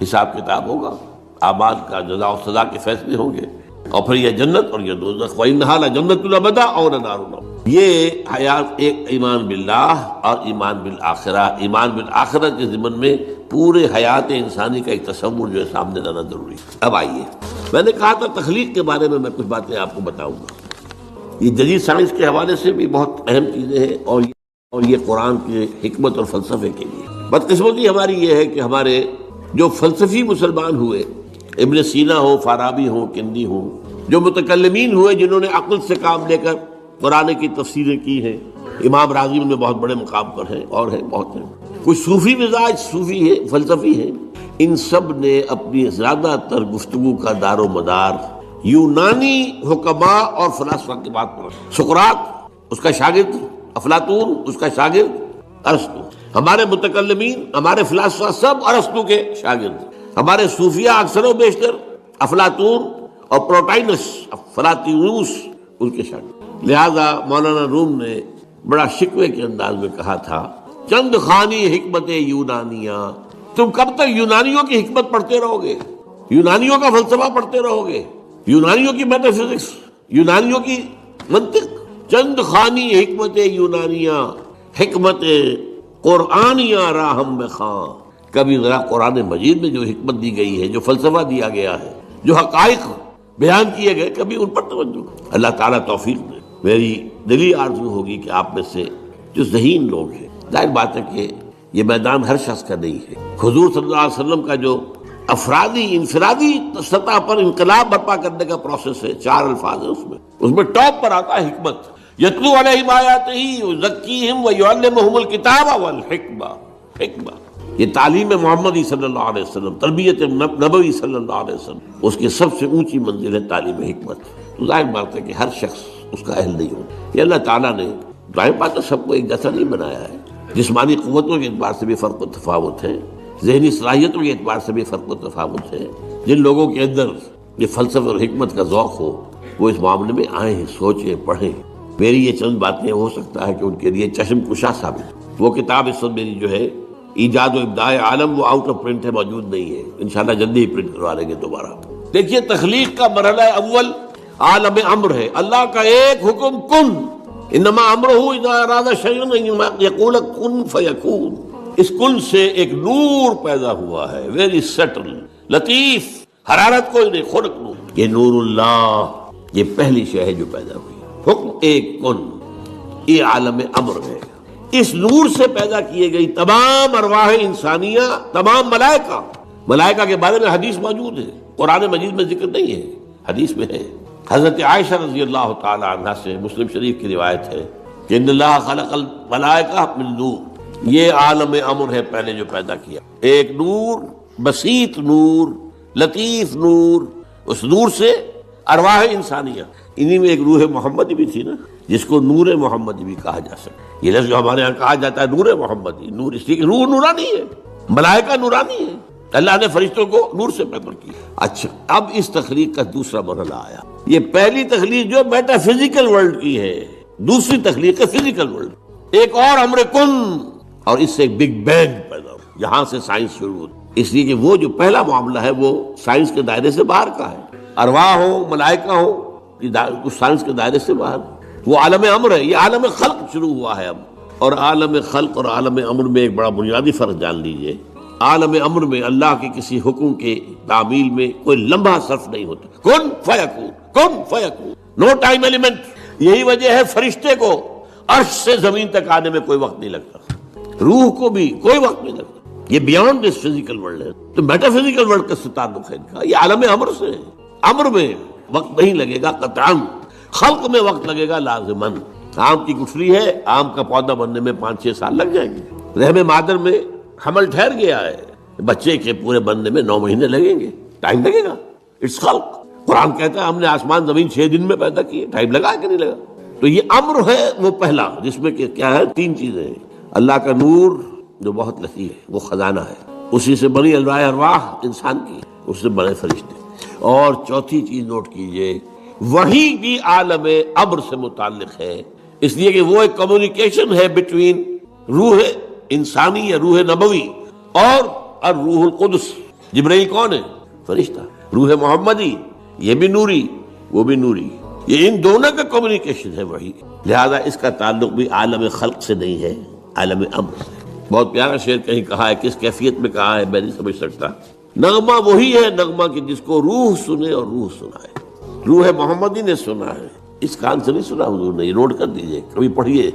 حساب کتاب ہوگا، اعمال کا جزا و سزا کے فیصلے ہوں گے، اور پھر یہ جنت اور یہ دوزخ، وَإِنَّهَا لَجَنَّةٌ أَبَدًا أَوْ لَنَارٌ أَبَدًا۔ یہ حیات ایک ایمان باللہ اور ایمان بالآخرہ، ایمان بالآخرت کے ضمن میں پورے حیات انسانی کا ایک تصور جو ہے سامنے لانا ضروری ہے۔ اب آئیے، میں نے کہا تھا تخلیق کے بارے میں کچھ باتیں آپ کو بتاؤں گا، یہ جدید سائنس کے حوالے سے بھی بہت اہم چیزیں ہیں، اور یہ قرآن کی حکمت اور فلسفے کے لیے۔ بدقسمتی ہماری یہ ہے کہ ہمارے جو فلسفی مسلمان ہوئے، ابن سینا ہو، فارابی ہو، کندی ہو، جو متکلمین ہوئے جنہوں نے عقل سے کام لے کر قرآن کی تفسیریں کی ہیں، امام راغب میں بہت بڑے مقام پر ہیں، اور ہیں بہت ہیں، کچھ صوفی مزاج صوفی ہے، فلسفی ہیں، ان سب نے اپنی زیادہ تر گفتگو کا دار و مدار یونانی حکماء اور فلاسفہ کی بات پر۔ سقراط اس کا شاگرد، افلاطون اس کا شاگرد، ارسطو۔ ہمارے متکلمین، ہمارے فلاسفہ سب ارسطو کے شاگرد، ہمارے صوفیہ اکثر و بیشتر افلاطون اور پروٹائنس، فلاطینوس ان کے شاگرد۔ لہذا مولانا روم نے بڑا شکوے کے انداز میں کہا تھا، چند خانی حکمت یونانیہ، تم کب تک یونانیوں کی حکمت پڑھتے رہو گے، یونانیوں کا فلسفہ پڑھتے رہو گے، یونانیوں کی میٹا فزکس، یونانیوں کی منطق۔ چند خانی حکمت یونانیہ، حکمت قرآنیہ راہم میں خاں، کبھی ذرا قرآن مجید میں جو حکمت دی گئی ہے، جو فلسفہ دیا گیا ہے، جو حقائق بیان کیے گئے، کبھی ان پر توجہ۔ اللہ تعالیٰ توفیق دے۔ میری دلی آرزو ہوگی کہ آپ میں سے جو ذہین لوگ ہیں، ظاہر بات ہے کہ یہ میدان ہر شخص کا نہیں ہے، حضور صلی اللہ علیہ وسلم کا جو افرادی انفرادی سطح پر انقلاب برپا کرنے کا پروسیس ہے، 4 الفاظ ہیں اس میں ٹاپ پر آتا ہے حکمت۔ یتلو علیہم آیاتہ ویزکیہم ویعلمہم الکتاب والحکمہ، حکمہ، یہ تعلیم محمدی صلی اللہ علیہ وسلم، تربیت نبوی صلی اللہ علیہ وسلم، اس کی سب سے اونچی منزل ہے تعلیم حکمت۔ تو ظاہر بات ہے کہ ہر شخص اس کا اہل نہیں ہوتا۔ یہ اللہ تعالیٰ نے ظاہر بات ہے سب کو ایک جیسا نہیں بنایا ہے، جسمانی قوتوں کے اعتبار سے بھی فرق و تفاوت ہے، ذہنی صلاحیتوں کے اعتبار سے بھی فرق و تفاوت ہے. جن لوگوں کے اندر یہ فلسفہ اور حکمت کا ذوق ہو وہ اس معاملے میں آئیں، سوچیں، پڑھیں. میری یہ چند باتیں ہو سکتا ہے کہ ان کے لیے چشم کشا ثابت. وہ کتاب اس وقت میری جو ہے ایجاد و ابداع عالم، وہ آؤٹ آف پرنٹ ہے، موجود نہیں ہے. انشاءاللہ جلدی ہی پرنٹ کروا لیں گے دوبارہ. دیکھیے تخلیق کا مرحلہ اول عالم امر ہے. اللہ کا ایک حکم کن، انما امرہ اذا اراد شیئا ان یقول کن فیکون. اس کن سے ایک نور پیدا ہوا ہے، ویری سٹل، لطیف، حرارت کوئی نہیں، خلق نور. یہ نور اللہ، یہ پہلی شے ہے جو پیدا ہوئی. حکم ایک کن، یہ عالم امر ہے. اس نور سے پیدا کیے گئی تمام ارواح انسانیہ، تمام ملائکہ کے بارے میں حدیث موجود ہے. قرآن مجید میں ذکر نہیں ہے، حدیث میں ہے. حضرت عائشہ رضی اللہ تعالی عنہا سے مسلم شریف کی روایت ہے کہ ان اللہ خلق الملائکہ من نور. یہ عالم امر ہے پہلے جو پیدا کیا. ایک نور، بسیط نور، لطیف نور. اس نور سے ارواح انسانیہ، انہی میں ایک روح محمدی بھی تھی نا، جس کو نور محمدی بھی کہا جا سکتا. یہ لفظ جو ہمارے یہاں کہا جاتا ہے نور محمدی، نور اس لیے کہ روح نورانی ہے، ملائکہ نورانی ہے. اللہ نے فرشتوں کو نور سے پیدا کیا. اچھا، اب اس تخلیق کا دوسرا مرحلہ آیا. یہ پہلی تخلیق جو میٹا فزیکل ورلڈ کی ہے، دوسری تخلیق ہے فزیکل ورلڈ. ایک اور امر کن، اور اس سے ایک بگ بینگ پیدا ہو. یہاں سے سائنس شروع ہوتی، اس لیے کہ وہ جو پہلا معاملہ ہے وہ سائنس کے دائرے سے باہر کا ہے. ارواح ہو، ملائکہ ہو، اس سائنس کے دائرے سے باہر. وہ عالم امر ہے. یہ عالم خلق شروع ہوا ہے اب. اور عالم خلق اور عالم امر میں ایک بڑا بنیادی فرق جان لیجئے. عالم امر میں اللہ کے کسی حکم کے تعمیل میں کوئی لمحہ صرف نہیں ہوتا. کن فیکون، کن فیکون، نو ٹائم ایلیمنٹ. یہی وجہ ہے فرشتے کو عرش سے زمین تک آنے میں کوئی وقت نہیں لگتا، روح کو بھی کوئی وقت نہیں لگتا. یہ بیانڈ دس فزیکل ورلڈ ہے. تو میٹا فزیکل ورلڈ کا تعلق ہے ان کا. یہ عالم امر سے ہے. امر میں وقت نہیں لگے گا قطعاً، خلق میں وقت لگے گا لازماً. آم کی گٹھلی ہے، آم کا پودا بننے میں 5-6 سال لگ جائیں گے. رحم مادر میں حمل ٹھہر گیا ہے، بچے کے پورے بننے میں 9 مہینے لگیں گے. ٹائم لگے گا. اٹس خلق. قرآن کہتا ہے ہم نے آسمان زمین 6 دن میں پیدا کیے. ٹائم لگا کہ نہیں لگا؟ تو یہ امر ہے وہ پہلا، جس میں کہ کیا ہے 3 چیزیں ہیں. اللہ کا نور جو بہت لطیف ہے، وہ خزانہ ہے، اسی سے بنی ارواح انسان کی، اس سے بنے فرشتے. اور چوتھی چیز نوٹ کیجئے، وہی بھی عالم امر سے متعلق ہے، اس لیے کہ وہ ایک کمیونیکیشن ہے بٹوین روح انسانی یا روح نبوی اور الروح القدس. جبرائیل کون ہے؟ فرشتہ. روح محمدی، یہ بھی نوری، وہ بھی نوری. یہ ان دونوں کا کمیونیکیشن ہے وہی. لہذا اس کا تعلق بھی عالم خلق سے نہیں ہے، عالم امر سے. بہت پیارا شعر کہیں کہا ہے، کس کیفیت میں کہا ہے میں نہیں سمجھ سکتا. نغمہ وہی ہے نغمہ کہ جس کو روح سنے اور روح سنائے. روح محمدی نے سنا ہے، اس کان سے نہیں سنا حضور نے. یہ نوٹ کر دیجئے، کبھی پڑھیے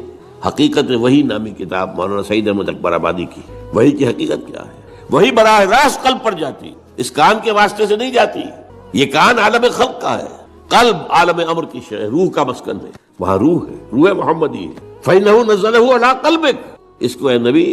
حقیقت وہی نامی کتاب مولانا سعید احمد اکبر آبادی کی. وہی کی حقیقت کیا ہے؟ وہی براہ راست قلب پر جاتی، اس کان کے واسطے سے نہیں جاتی. یہ کان عالم خلق کا ہے، قلب عالم امر کی شے، روح کا مسکن ہے. وہاں روح ہے، روح محمدی ہے. فَإِنَّهُ نَزَّلَهُ عَلَىٰ قَلْبِكَ، اس کو اے نبی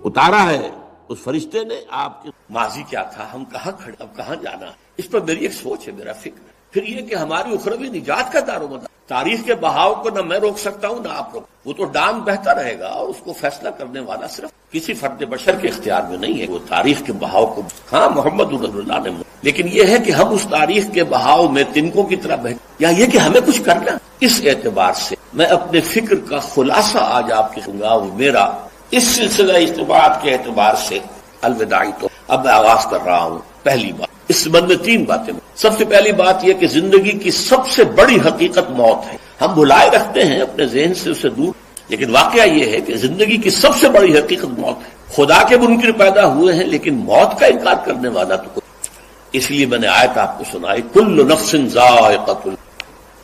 اتارا ہے اس فرشتے نے آپ کے. ماضی کیا تھا، ہم کہاں کھڑے، اب کہاں جانا، اس پر میری ایک سوچ ہے، میرا فکر. پھر یہ کہ ہماری اخروی نجات کا دار و مدار، تاریخ کے بہاؤ کو نہ میں روک سکتا ہوں نہ آپ روک. وہ تو ڈان بہتا رہے گا اور اس کو فیصلہ کرنے والا صرف کسی فرد بشر کے اختیار میں نہیں ہے. وہ تاریخ کے بہاؤ کو، ہاں محمد رسول اللہ نے، لیکن یہ ہے کہ ہم اس تاریخ کے بہاؤ میں تنکوں کی طرح بہہ، یا یہ کہ ہمیں کچھ کرنا. اس اعتبار سے میں اپنے فکر کا خلاصہ آج آپ کے سنگا، وہ میرا اس سلسلہ اجتماعات کے اعتبار سے الوداعی. تو اب میں آغاز کر رہا ہوں. پہلی بات، اس سبب میں 3 باتیں. سب سے پہلی بات یہ کہ زندگی کی سب سے بڑی حقیقت موت ہے. ہم بھلائے رکھتے ہیں اپنے ذہن سے اسے دور، لیکن واقعہ یہ ہے کہ زندگی کی سب سے بڑی حقیقت موت ہے. خدا کے منکر پیدا ہوئے ہیں لیکن موت کا انکار کرنے والا تو کوئی. اس لیے میں نے آیت آپ کو سنائی، کل نفس ذائقۃ،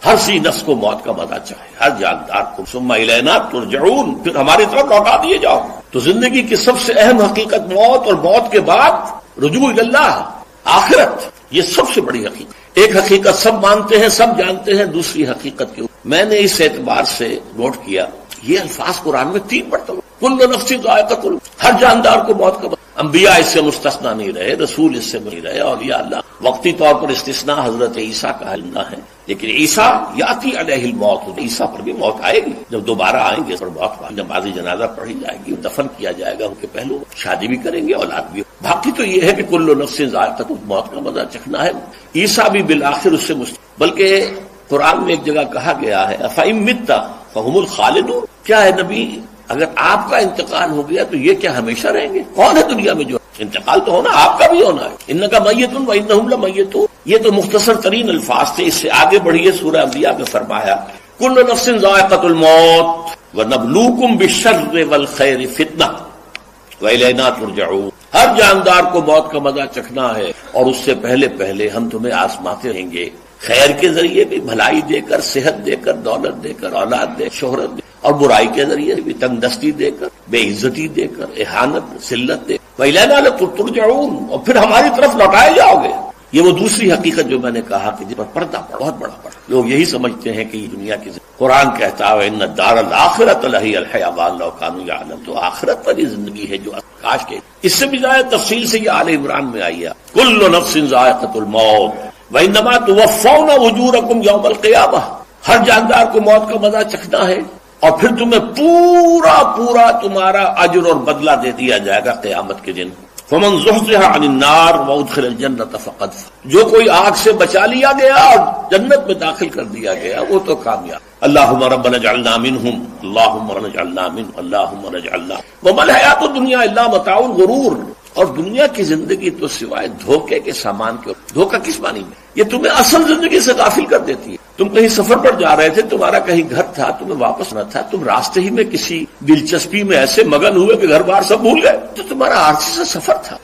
ہر سی نفس کو موت کا مزہ چاہے، ہر جاندار کو. ثم الینا ترجعون، پھر ہماری طرف لوٹا دیے جاؤ. تو زندگی کی سب سے اہم حقیقت موت، اور موت کے بعد رجوع الی اللہ، آخرت. یہ سب سے بڑی حقیقت. ایک حقیقت سب مانتے ہیں، سب جانتے ہیں، دوسری حقیقت کی میں نے اس اعتبار سے نوٹ کیا، یہ الفاظ قرآن میں 3 مرتبہ، کل نفس ذائقۃ، ہر جاندار کو موت کا. انبیاء اس سے مستثنا نہیں رہے، رسول اس سے نہیں رہے، اولیاء اللہ وقتی طور پر استثناء حضرت عیسیٰ کا حلنا ہے، لیکن عیسیٰ یاتی علیہ الموت، عیسیٰ پر بھی موت آئے گی، جب دوبارہ آئیں گے پر موت، نماز جنازہ پڑھی جائے گی، دفن کیا جائے گا ان کے پہلو، شادی بھی کریں گے، اولاد بھی۔ باقی تو یہ ہے کہ کل نفس ذائقۃ الموت کا مزہ چکھنا ہے، عیسیٰ بھی بالآخر اس سے بلکہ قرآن میں ایک جگہ کہا گیا ہے افإن مت فهم الخالدون، کیا ہے نبی اگر آپ کا انتقال ہو گیا تو یہ کیا ہمیشہ رہیں گے؟ کون ہے دنیا میں جو انتقال تو ہونا، آپ کا بھی ہونا ہے، انک میت وانہم لمیتون۔ یہ تو مختصر ترین الفاظ تھے، اس سے آگے بڑھیے سورہ انبیاء میں فرمایا کل نفس ذائقۃ الموت ونبلوکم بالشر والخیر فتنہ وإلینا ترجعون، ہر جاندار کو موت کا مزہ چکھنا ہے اور اس سے پہلے پہلے ہم تمہیں آزماتے رہیں گے، خیر کے ذریعے بھی، بھلائی دے کر، صحت دے کر، دولت دے کر، اولاد دے، شہرت دے، اور برائی کے ذریعے بھی، تنگ دستی دے کر، بے عزتی دے کر، اہانت، ذلت دے، وإلینا ترجعون، اور پھر ہماری طرف لوٹائے جاؤ گے۔ یہ وہ دوسری حقیقت جو میں نے کہا کہ جس پر پردہ بہت بڑا پڑا، لوگ یہی سمجھتے ہیں کہ یہ دنیا کی قرآن کہتا ہے ان الدار الآخرۃ لہی الحیوان لو کانوا یعلمون، تو آخرت پر یہ زندگی ہے جو کاش کے، اس سے بھی زیادہ تفصیل سے یہ آل عمران میں آئی ہے کل نفس ذائقۃ الموت وانما توفون اجورکم یوم القیامہ، ہر جاندار کو موت کا مزہ چکھنا ہے اور پھر تمہیں پورا تمہارا اجر اور بدلہ دے دیا جائے گا قیامت کے دن۔ فمن زحزح عن النار وادخل الجنۃ فقد فاز، جو کوئی آگ سے بچا لیا گیا اور جنت میں داخل کر دیا گیا وہ تو کامیاب۔ اللہم ربنا اجعلنا منہم، اللہم ربنا اجعلنا منہم، اللہم ربنا اجعلنا، وما الحیاۃ الدنیا الا متاع الغرور، اور دنیا کی زندگی تو سوائے دھوکے کے سامان کے، دھوکہ کس معنی میں؟ یہ تمہیں اصل زندگی سے غافل کر دیتی ہے۔ تم کہیں سفر پر جا رہے تھے، تمہارا کہیں گھر تھا، تمہیں واپس نہ تھا، تم راستے ہی میں کسی دلچسپی میں ایسے مگن ہوئے کہ گھر بار سب بھول گئے، تو تمہارا عارضی سے سفر تھا،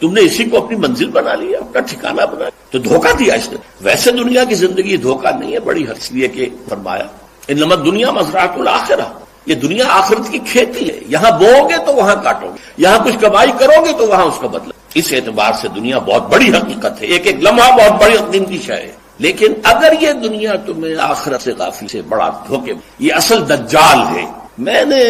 تم نے اسی کو اپنی منزل بنا لیا، اپنا ٹھکانہ بنا لیا، تو دھوکہ دیا اس نے۔ ویسے دنیا کی زندگی دھوکہ نہیں ہے، بڑی اس لیے کہ فرمایا انما الدنیا مزرعۃ الآخرہ، یہ دنیا آخرت کی کھیتی ہے، یہاں بوؤ گے تو وہاں کاٹو گے، یہاں کچھ کمائی کرو گے تو وہاں اس کا بدلہ۔ اس اعتبار سے دنیا بہت بڑی حقیقت ہے، ایک ایک لمحہ بہت بڑی قیمتی شے ہے، لیکن اگر یہ دنیا تمہیں آخرت سے غافل سے بڑا دھوکے، یہ اصل دجال ہے۔ میں نے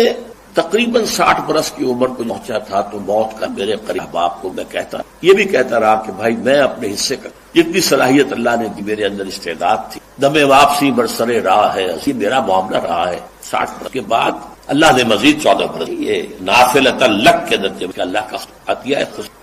تقریباً 60 برس کی عمر کو پہنچا تھا تو موت کا میرے قریب باپ کو میں کہتا، یہ بھی کہتا رہا کہ بھائی میں اپنے حصے کا جتنی صلاحیت اللہ نے دی، میرے اندر استعداد تھی، دم واپسی برسر راہ ہے، یہ میرا معاملہ رہا ہے۔ 60 برس کے بعد اللہ نے مزید 14 برس، یہ نافلۃ لک کے درجے میں اللہ کا عطیہ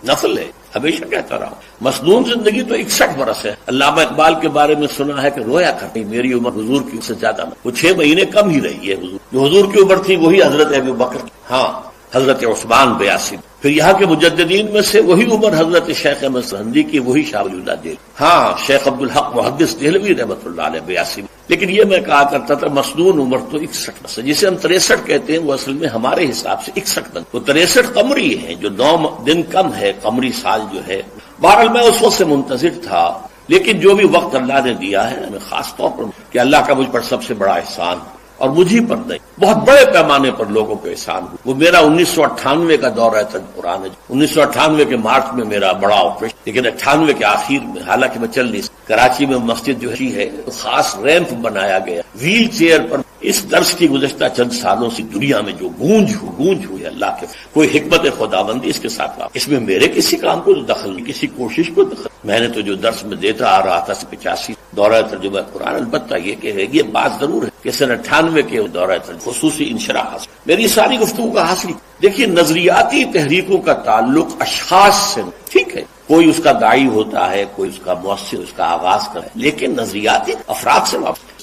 نفل ہے، ہمیشہ کہتا رہا۔ مسنون زندگی تو 61 برس ہے۔ علامہ اقبال کے بارے میں سنا ہے کہ رویا کرتی میری عمر حضور کی سے زیادہ نہ، وہ 6 مہینے کم ہی رہی ہے حضور، جو حضور کی عمر تھی وہی حضرت ابو بکر، ہاں حضرت عثمان 82، پھر یہاں کے مجددین میں سے وہی عمر حضرت شیخ احمد سرہندی کی، وہی شاہ ولی اللہ دہلوی، ہاں شیخ عبدالحق محدث دہلوی رحمۃ اللہ علیہ 82۔ لیکن یہ میں کہا کرتا تھا مسنون عمر تو 61 برس ہے، جسے ہم 63 کہتے ہیں، وہ اصل میں ہمارے حساب سے 61 برس، وہ 63 قمری ہے جو 9 دن کم ہے، قمری سال جو ہے۔ بہرحال میں اس وقت سے منتظر تھا، لیکن جو بھی وقت اللہ نے دیا ہے ہمیں خاص طور پر کہ اللہ کا مجھ پر سب سے بڑا احسان، اور مجھے پر نہیں، بہت بڑے پیمانے پر لوگوں کو احسان ہوا۔ وہ میرا 1998 کا دور ہے قرآن، 1998 کے مارچ میں میرا بڑا آپریشن، لیکن 98 کے آخر میں، حالانکہ میں چل نہیں سکتا، کراچی میں مسجد جو ہے تو خاص ریمپ بنایا گیا، ویل چیئر پر۔ اس درس کی گزشتہ چند سالوں سے دنیا میں جو گونج ہوئی اللہ کے کوئی حکمت خداوندی اس کے ساتھ، اس میں میرے کسی کام کو دخل نہیں، کسی کوشش کو دخل، میں نے تو جو درس میں دیتا آ رہا تھا 85 دورہ ترجمہ قرآن، البتہ یہ کہ یہ بات ضرور ہے کہ سن 98 کے دورہ ترجمہ خصوصی انشراح حاصل، میری ساری گفتگو کا حاصل۔ دیکھیے نظریاتی تحریکوں کا تعلق اشخاص سے، ٹھیک ہے، کوئی اس کا داعی ہوتا ہے، کوئی اس کا مؤثر، اس کا آغاز کرے، لیکن نظریاتی افراد سے وابستہ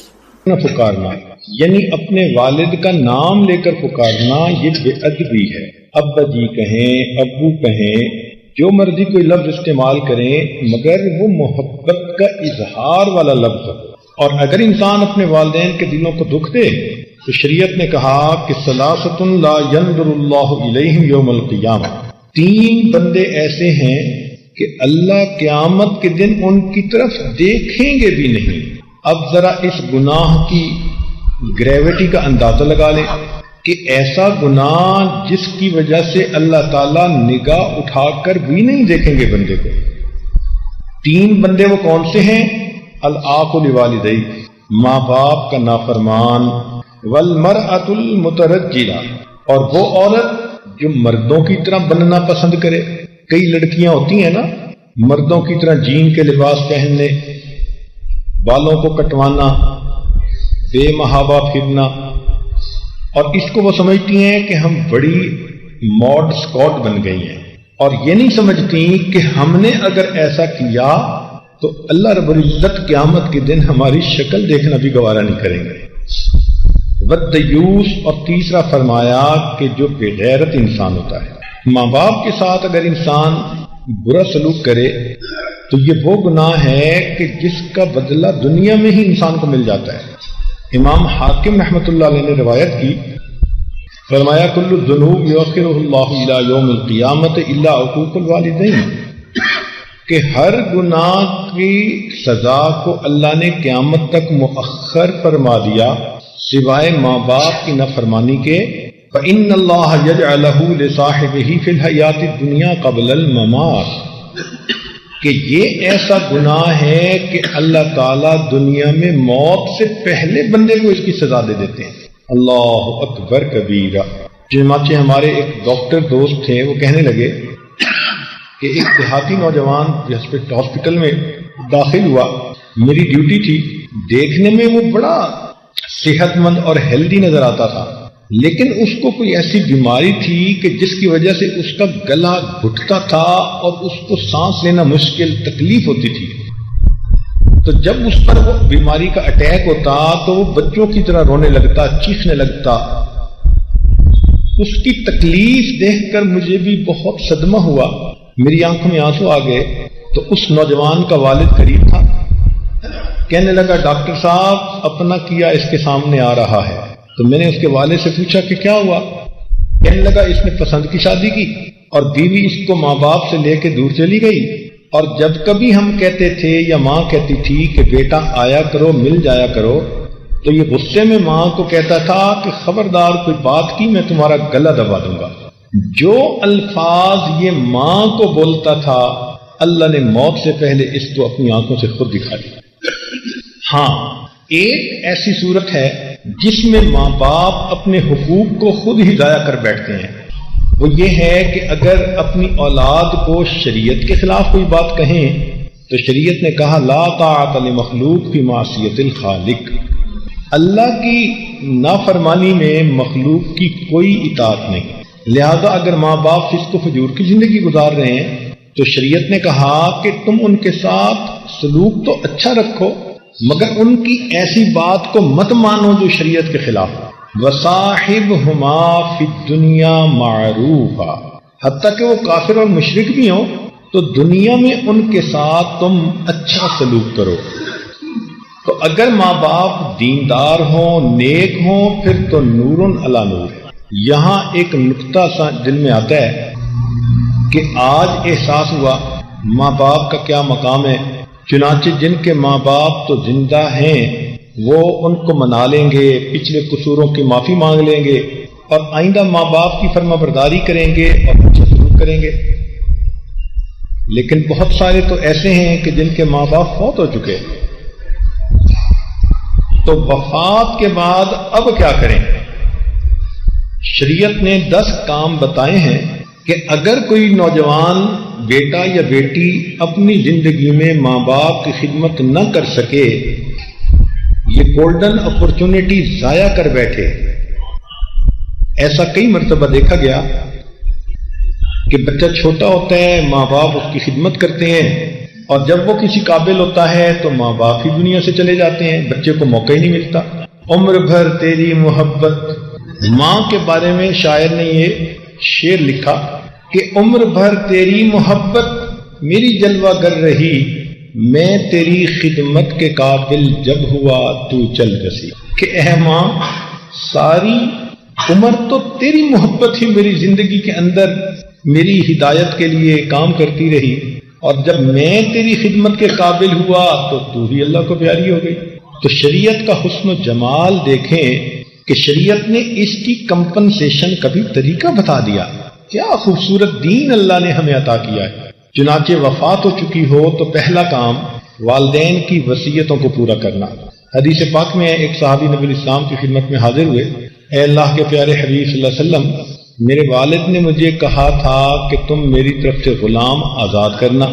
پکارنا یعنی اپنے والد کا نام لے کر پکارنا، یہ بے ادبی ہے۔ ابا جی کہیں، ابو کہیں، جو مرضی کوئی لفظ استعمال کریں، مگر وہ محبت کا اظہار والا لفظ ہو۔ اور اگر انسان اپنے والدین کے دلوں کو دکھ دے تو شریعت نے کہا کہ ثلاثۃ لا ينظر اللہ الیہم یوم القیامہ، 3 بندے ایسے ہیں کہ اللہ قیامت کے دن ان کی طرف دیکھیں گے بھی نہیں۔ اب ذرا اس گناہ کی گریوٹی کا اندازہ لگا لیں کہ ایسا گناہ جس کی وجہ سے اللہ تعالیٰ نگاہ اٹھا کر بھی نہیں دیکھیں گے بندے کو۔ 3 بندے وہ کون سے ہیں؟ العاق لوالدیہ، ماں باپ کا نافرمان، والمرأۃ المترجلہ، اور وہ عورت جو مردوں کی طرح بننا پسند کرے. کئی لڑکیاں ہوتی ہیں نا مردوں کی طرح جین کے لباس پہننے، بالوں کو کٹوانا، بے محابہ پھرنا، اور اس کو وہ سمجھتی ہیں کہ ہم بڑی ماڈ اسکاٹ بن گئی ہیں، اور یہ نہیں سمجھتی کہ ہم نے اگر ایسا کیا تو اللہ رب العزت قیامت کے دن ہماری شکل دیکھنا بھی گوارا نہیں کریں گے. والدیوس، اور تیسرا فرمایا کہ جو بے غیرت انسان ہوتا ہے. ماں باپ کے ساتھ اگر انسان برا سلوک کرے تو یہ وہ گناہ ہے کہ جس کا بدلہ دنیا میں ہی انسان کو مل جاتا ہے. امام حاکم رحمۃ اللہ علیہ نے روایت کی، فرمایا کل الذنوب یؤخرہ اللہ الی یوم القیامۃ الا عقوق الوالدین، کہ ہر گناہ کی سزا کو اللہ نے قیامت تک مؤخر فرما دیا سوائے ماں باپ کی نافرمانی کے. فإن اللہ یجعلہ لصاحبہ فی الحیات الدنیا قبل الممات، کہ یہ ایسا گناہ ہے کہ اللہ تعالیٰ دنیا میں موت سے پہلے بندے کو اس کی سزا دے دیتے ہیں. اللہ اکبر کبیرہ. چنانچہ ہمارے ایک ڈاکٹر دوست تھے، وہ کہنے لگے کہ ایک دیہاتی نوجوان ہاسپٹل میں داخل ہوا، میری ڈیوٹی تھی، دیکھنے میں وہ بڑا صحت مند اور ہیلدی نظر آتا تھا، لیکن اس کو کوئی ایسی بیماری تھی کہ جس کی وجہ سے اس کا گلا گھٹتا تھا اور اس کو سانس لینا مشکل، تکلیف ہوتی تھی. تو جب اس پر وہ بیماری کا اٹیک ہوتا تو وہ بچوں کی طرح رونے لگتا، چیخنے لگتا. اس کی تکلیف دیکھ کر مجھے بھی بہت صدمہ ہوا، میری آنکھوں میں آنسو آ گئے. تو اس نوجوان کا والد قریب تھا، کہنے لگا ڈاکٹر صاحب اپنا کیا اس کے سامنے آ رہا ہے. تو میں نے اس کے والد سے پوچھا کہ کیا ہوا؟ کہنے لگا اس نے پسند کی شادی کی اور بیوی اس کو ماں باپ سے لے کے دور چلی گئی، اور جب کبھی ہم کہتے تھے یا ماں کہتی تھی کہ بیٹا آیا کرو، مل جایا کرو، تو یہ غصے میں ماں کو کہتا تھا کہ خبردار کوئی بات کی میں تمہارا گلا دبا دوں گا. جو الفاظ یہ ماں کو بولتا تھا اللہ نے موت سے پہلے اس کو اپنی آنکھوں سے خود دکھائی. ہاں، ایک ایسی صورت ہے جس میں ماں باپ اپنے حقوق کو خود ہی ضائع کر بیٹھتے ہیں. وہ یہ ہے کہ اگر اپنی اولاد کو شریعت کے خلاف کوئی بات کہیں تو شریعت نے کہا لا طاعت لمخلوق فی معصیت الخالق، اللہ کی نافرمانی میں مخلوق کی کوئی اطاعت نہیں. لہذا اگر ماں باپ فسق و فجور کی زندگی گزار رہے ہیں تو شریعت نے کہا کہ تم ان کے ساتھ سلوک تو اچھا رکھو، مگر ان کی ایسی بات کو مت مانو جو شریعت کے خلاف. وَصَاحِبْهُمَا فِي الدُّنْيَا مَعْرُوفًا، حتیٰ کہ وہ کافر اور مشرک بھی ہوں تو دنیا میں ان کے ساتھ تم اچھا سلوک کرو. تو اگر ماں باپ دیندار ہوں، نیک ہوں، پھر تو نور علی نور. یہاں ایک نقطہ سا دل میں آتا ہے کہ آج احساس ہوا ماں باپ کا کیا مقام ہے. چنانچہ جن کے ماں باپ تو زندہ ہیں وہ ان کو منا لیں گے، پچھلے قصوروں کی معافی مانگ لیں گے اور آئندہ ماں باپ کی فرما برداری کریں گے اور اچھا سلوک کریں گے. لیکن بہت سارے تو ایسے ہیں کہ جن کے ماں باپ فوت ہو چکے، تو وفات کے بعد اب کیا کریں؟ شریعت نے 10 کام بتائے ہیں کہ اگر کوئی نوجوان بیٹا یا بیٹی اپنی زندگی میں ماں باپ کی خدمت نہ کر سکے، یہ گولڈن اپرچونٹی ضائع کر بیٹھے. ایسا کئی مرتبہ دیکھا گیا کہ بچہ چھوٹا ہوتا ہے، ماں باپ اس کی خدمت کرتے ہیں، اور جب وہ کسی قابل ہوتا ہے تو ماں باپ ہی دنیا سے چلے جاتے ہیں، بچے کو موقع ہی نہیں ملتا. عمر بھر تیری محبت. ماں کے بارے میں شاعر نے یہ شعر لکھا کہ عمر بھر تیری محبت میری جلوہ گر رہی، میں تیری خدمت کے قابل جب ہوا تو چل بسی. کہ اے ماں، ساری عمر تو تیری محبت ہی میری زندگی کے اندر میری ہدایت کے لیے کام کرتی رہی، اور جب میں تیری خدمت کے قابل ہوا تو تو ہی اللہ کو پیاری ہو گئی. تو شریعت کا حسن و جمال دیکھیں کہ شریعت نے اس کی کمپنسیشن کا بھی طریقہ بتا دیا. کیا خوبصورت دین اللہ نے ہمیں عطا کیا ہے. چنانچہ وفات ہو چکی ہو تو پہلا کام والدین کی وصیتوں کو پورا کرنا. حدیث پاک میں ایک صحابی نبی الاسلام کی خدمت میں حاضر ہوئے، اے اللہ کے پیارے حبیب صلی اللہ علیہ وسلم، میرے والد نے مجھے کہا تھا کہ تم میری طرف سے غلام آزاد کرنا.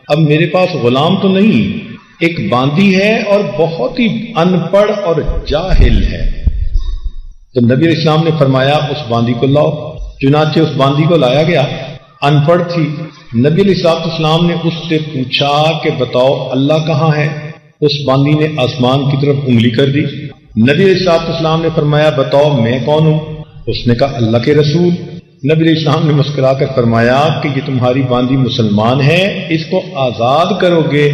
اب میرے پاس غلام تو نہیں، ایک باندی ہے اور بہت ہی ان پڑھ اور جاہل ہے. تو نبی علیہ السلام نے فرمایا اس باندی کو لاؤ. چنانچہ اس باندی کو لایا گیا. ان پڑھ تھی. نبی علیہ السلام نے اس سے پوچھا کہ بتاؤ اللہ کہاں ہے؟ اس باندی نے آسمان کی طرف انگلی کر دی. نبی علیہ السلام نے فرمایا بتاؤ میں کون ہوں؟ اس نے کہا اللہ کے رسول. نبی علیہ السلام نے مسکرا کر فرمایا کہ یہ تمہاری باندی مسلمان ہے، اس کو آزاد کرو گے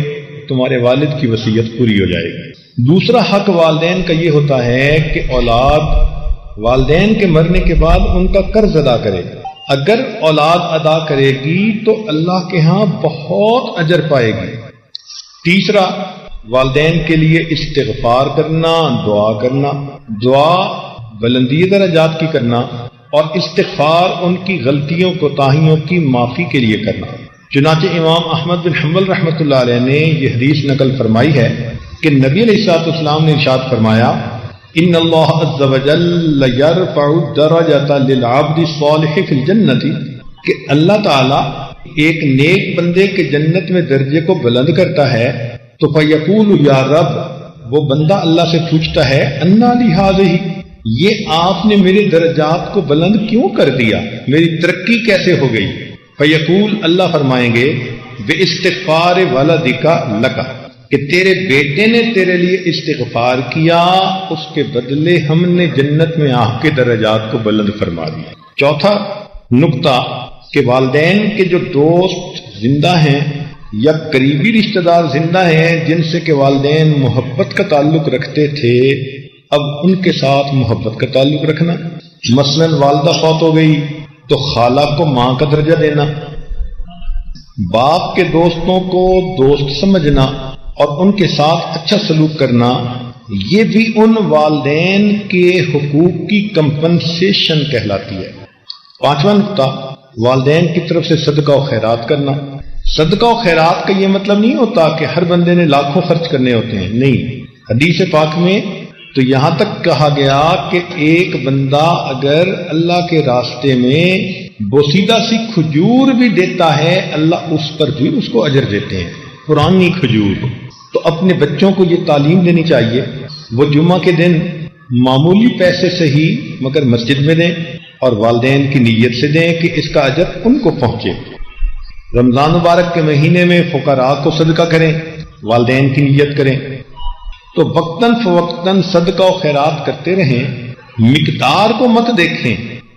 تمہارے والد کی وصیت پوری ہو جائے گی. دوسرا حق والدین کا یہ ہوتا ہے کہ اولاد والدین کے مرنے کے بعد ان کا قرض ادا کرے. اگر اولاد ادا کرے گی تو اللہ کے ہاں بہت اجر پائے گی. تیسرا والدین کے لیے استغفار کرنا، دعا کرنا. دعا بلندی درجات کی کرنا اور استغفار ان کی غلطیوں کوتاہیوں کی معافی کے لیے کرنا. چنانچہ امام احمد بن حنبل رحمۃ اللہ علیہ نے یہ حدیث نقل فرمائی ہے کہ نبی علیہ السلام نے ارشاد فرمایا ان اللہ عز وجل یرفع الدرجۃ للعبد الصالح فی الجنۃ، کہ اللہ تعالی ایک نیک بندے کے جنت میں درجے کو بلند کرتا ہے. تو فیقول یا رب، وہ بندہ اللہ سے پوچھتا ہے انا لی ھذہ، یہ آپ نے میرے درجات کو بلند کیوں کر دیا، میری ترقی کیسے ہو گئی؟ فیقول، اللہ فرمائیں گے باستغفار ولدک لک، کہ تیرے بیٹے نے تیرے لیے استغفار کیا، اس کے بدلے ہم نے جنت میں آپ کے درجات کو بلند فرما دیا. چوتھا نقطہ کہ والدین کے جو دوست زندہ ہیں یا قریبی رشتہ دار زندہ ہیں جن سے کہ والدین محبت کا تعلق رکھتے تھے، اب ان کے ساتھ محبت کا تعلق رکھنا. مثلا والدہ فوت ہو گئی تو خالہ کو ماں کا درجہ دینا، باپ کے دوستوں کو دوست سمجھنا اور ان کے ساتھ اچھا سلوک کرنا، یہ بھی ان والدین کے حقوق کی کمپنسیشن کہلاتی ہے. پانچواں نقطہ والدین کی طرف سے صدقہ و خیرات کرنا. صدقہ و خیرات کا یہ مطلب نہیں ہوتا کہ ہر بندے نے لاکھوں خرچ کرنے ہوتے ہیں، نہیں. حدیث پاک میں تو یہاں تک کہا گیا کہ ایک بندہ اگر اللہ کے راستے میں بوسیدہ سی کھجور بھی دیتا ہے اللہ اس پر بھی اس کو اجر دیتے ہیں، پرانی کھجور. تو اپنے بچوں کو یہ تعلیم دینی چاہیے، وہ جمعہ کے دن معمولی پیسے سے ہی مگر مسجد میں دیں اور والدین کی نیت سے دیں کہ اس کا اجر ان کو پہنچے. رمضان مبارک کے مہینے میں فقراء کو صدقہ کریں، والدین کی نیت کریں. تو وقتاً فوقتاً صدقہ و خیرات کرتے رہیں، مقدار کو مت دیکھیں.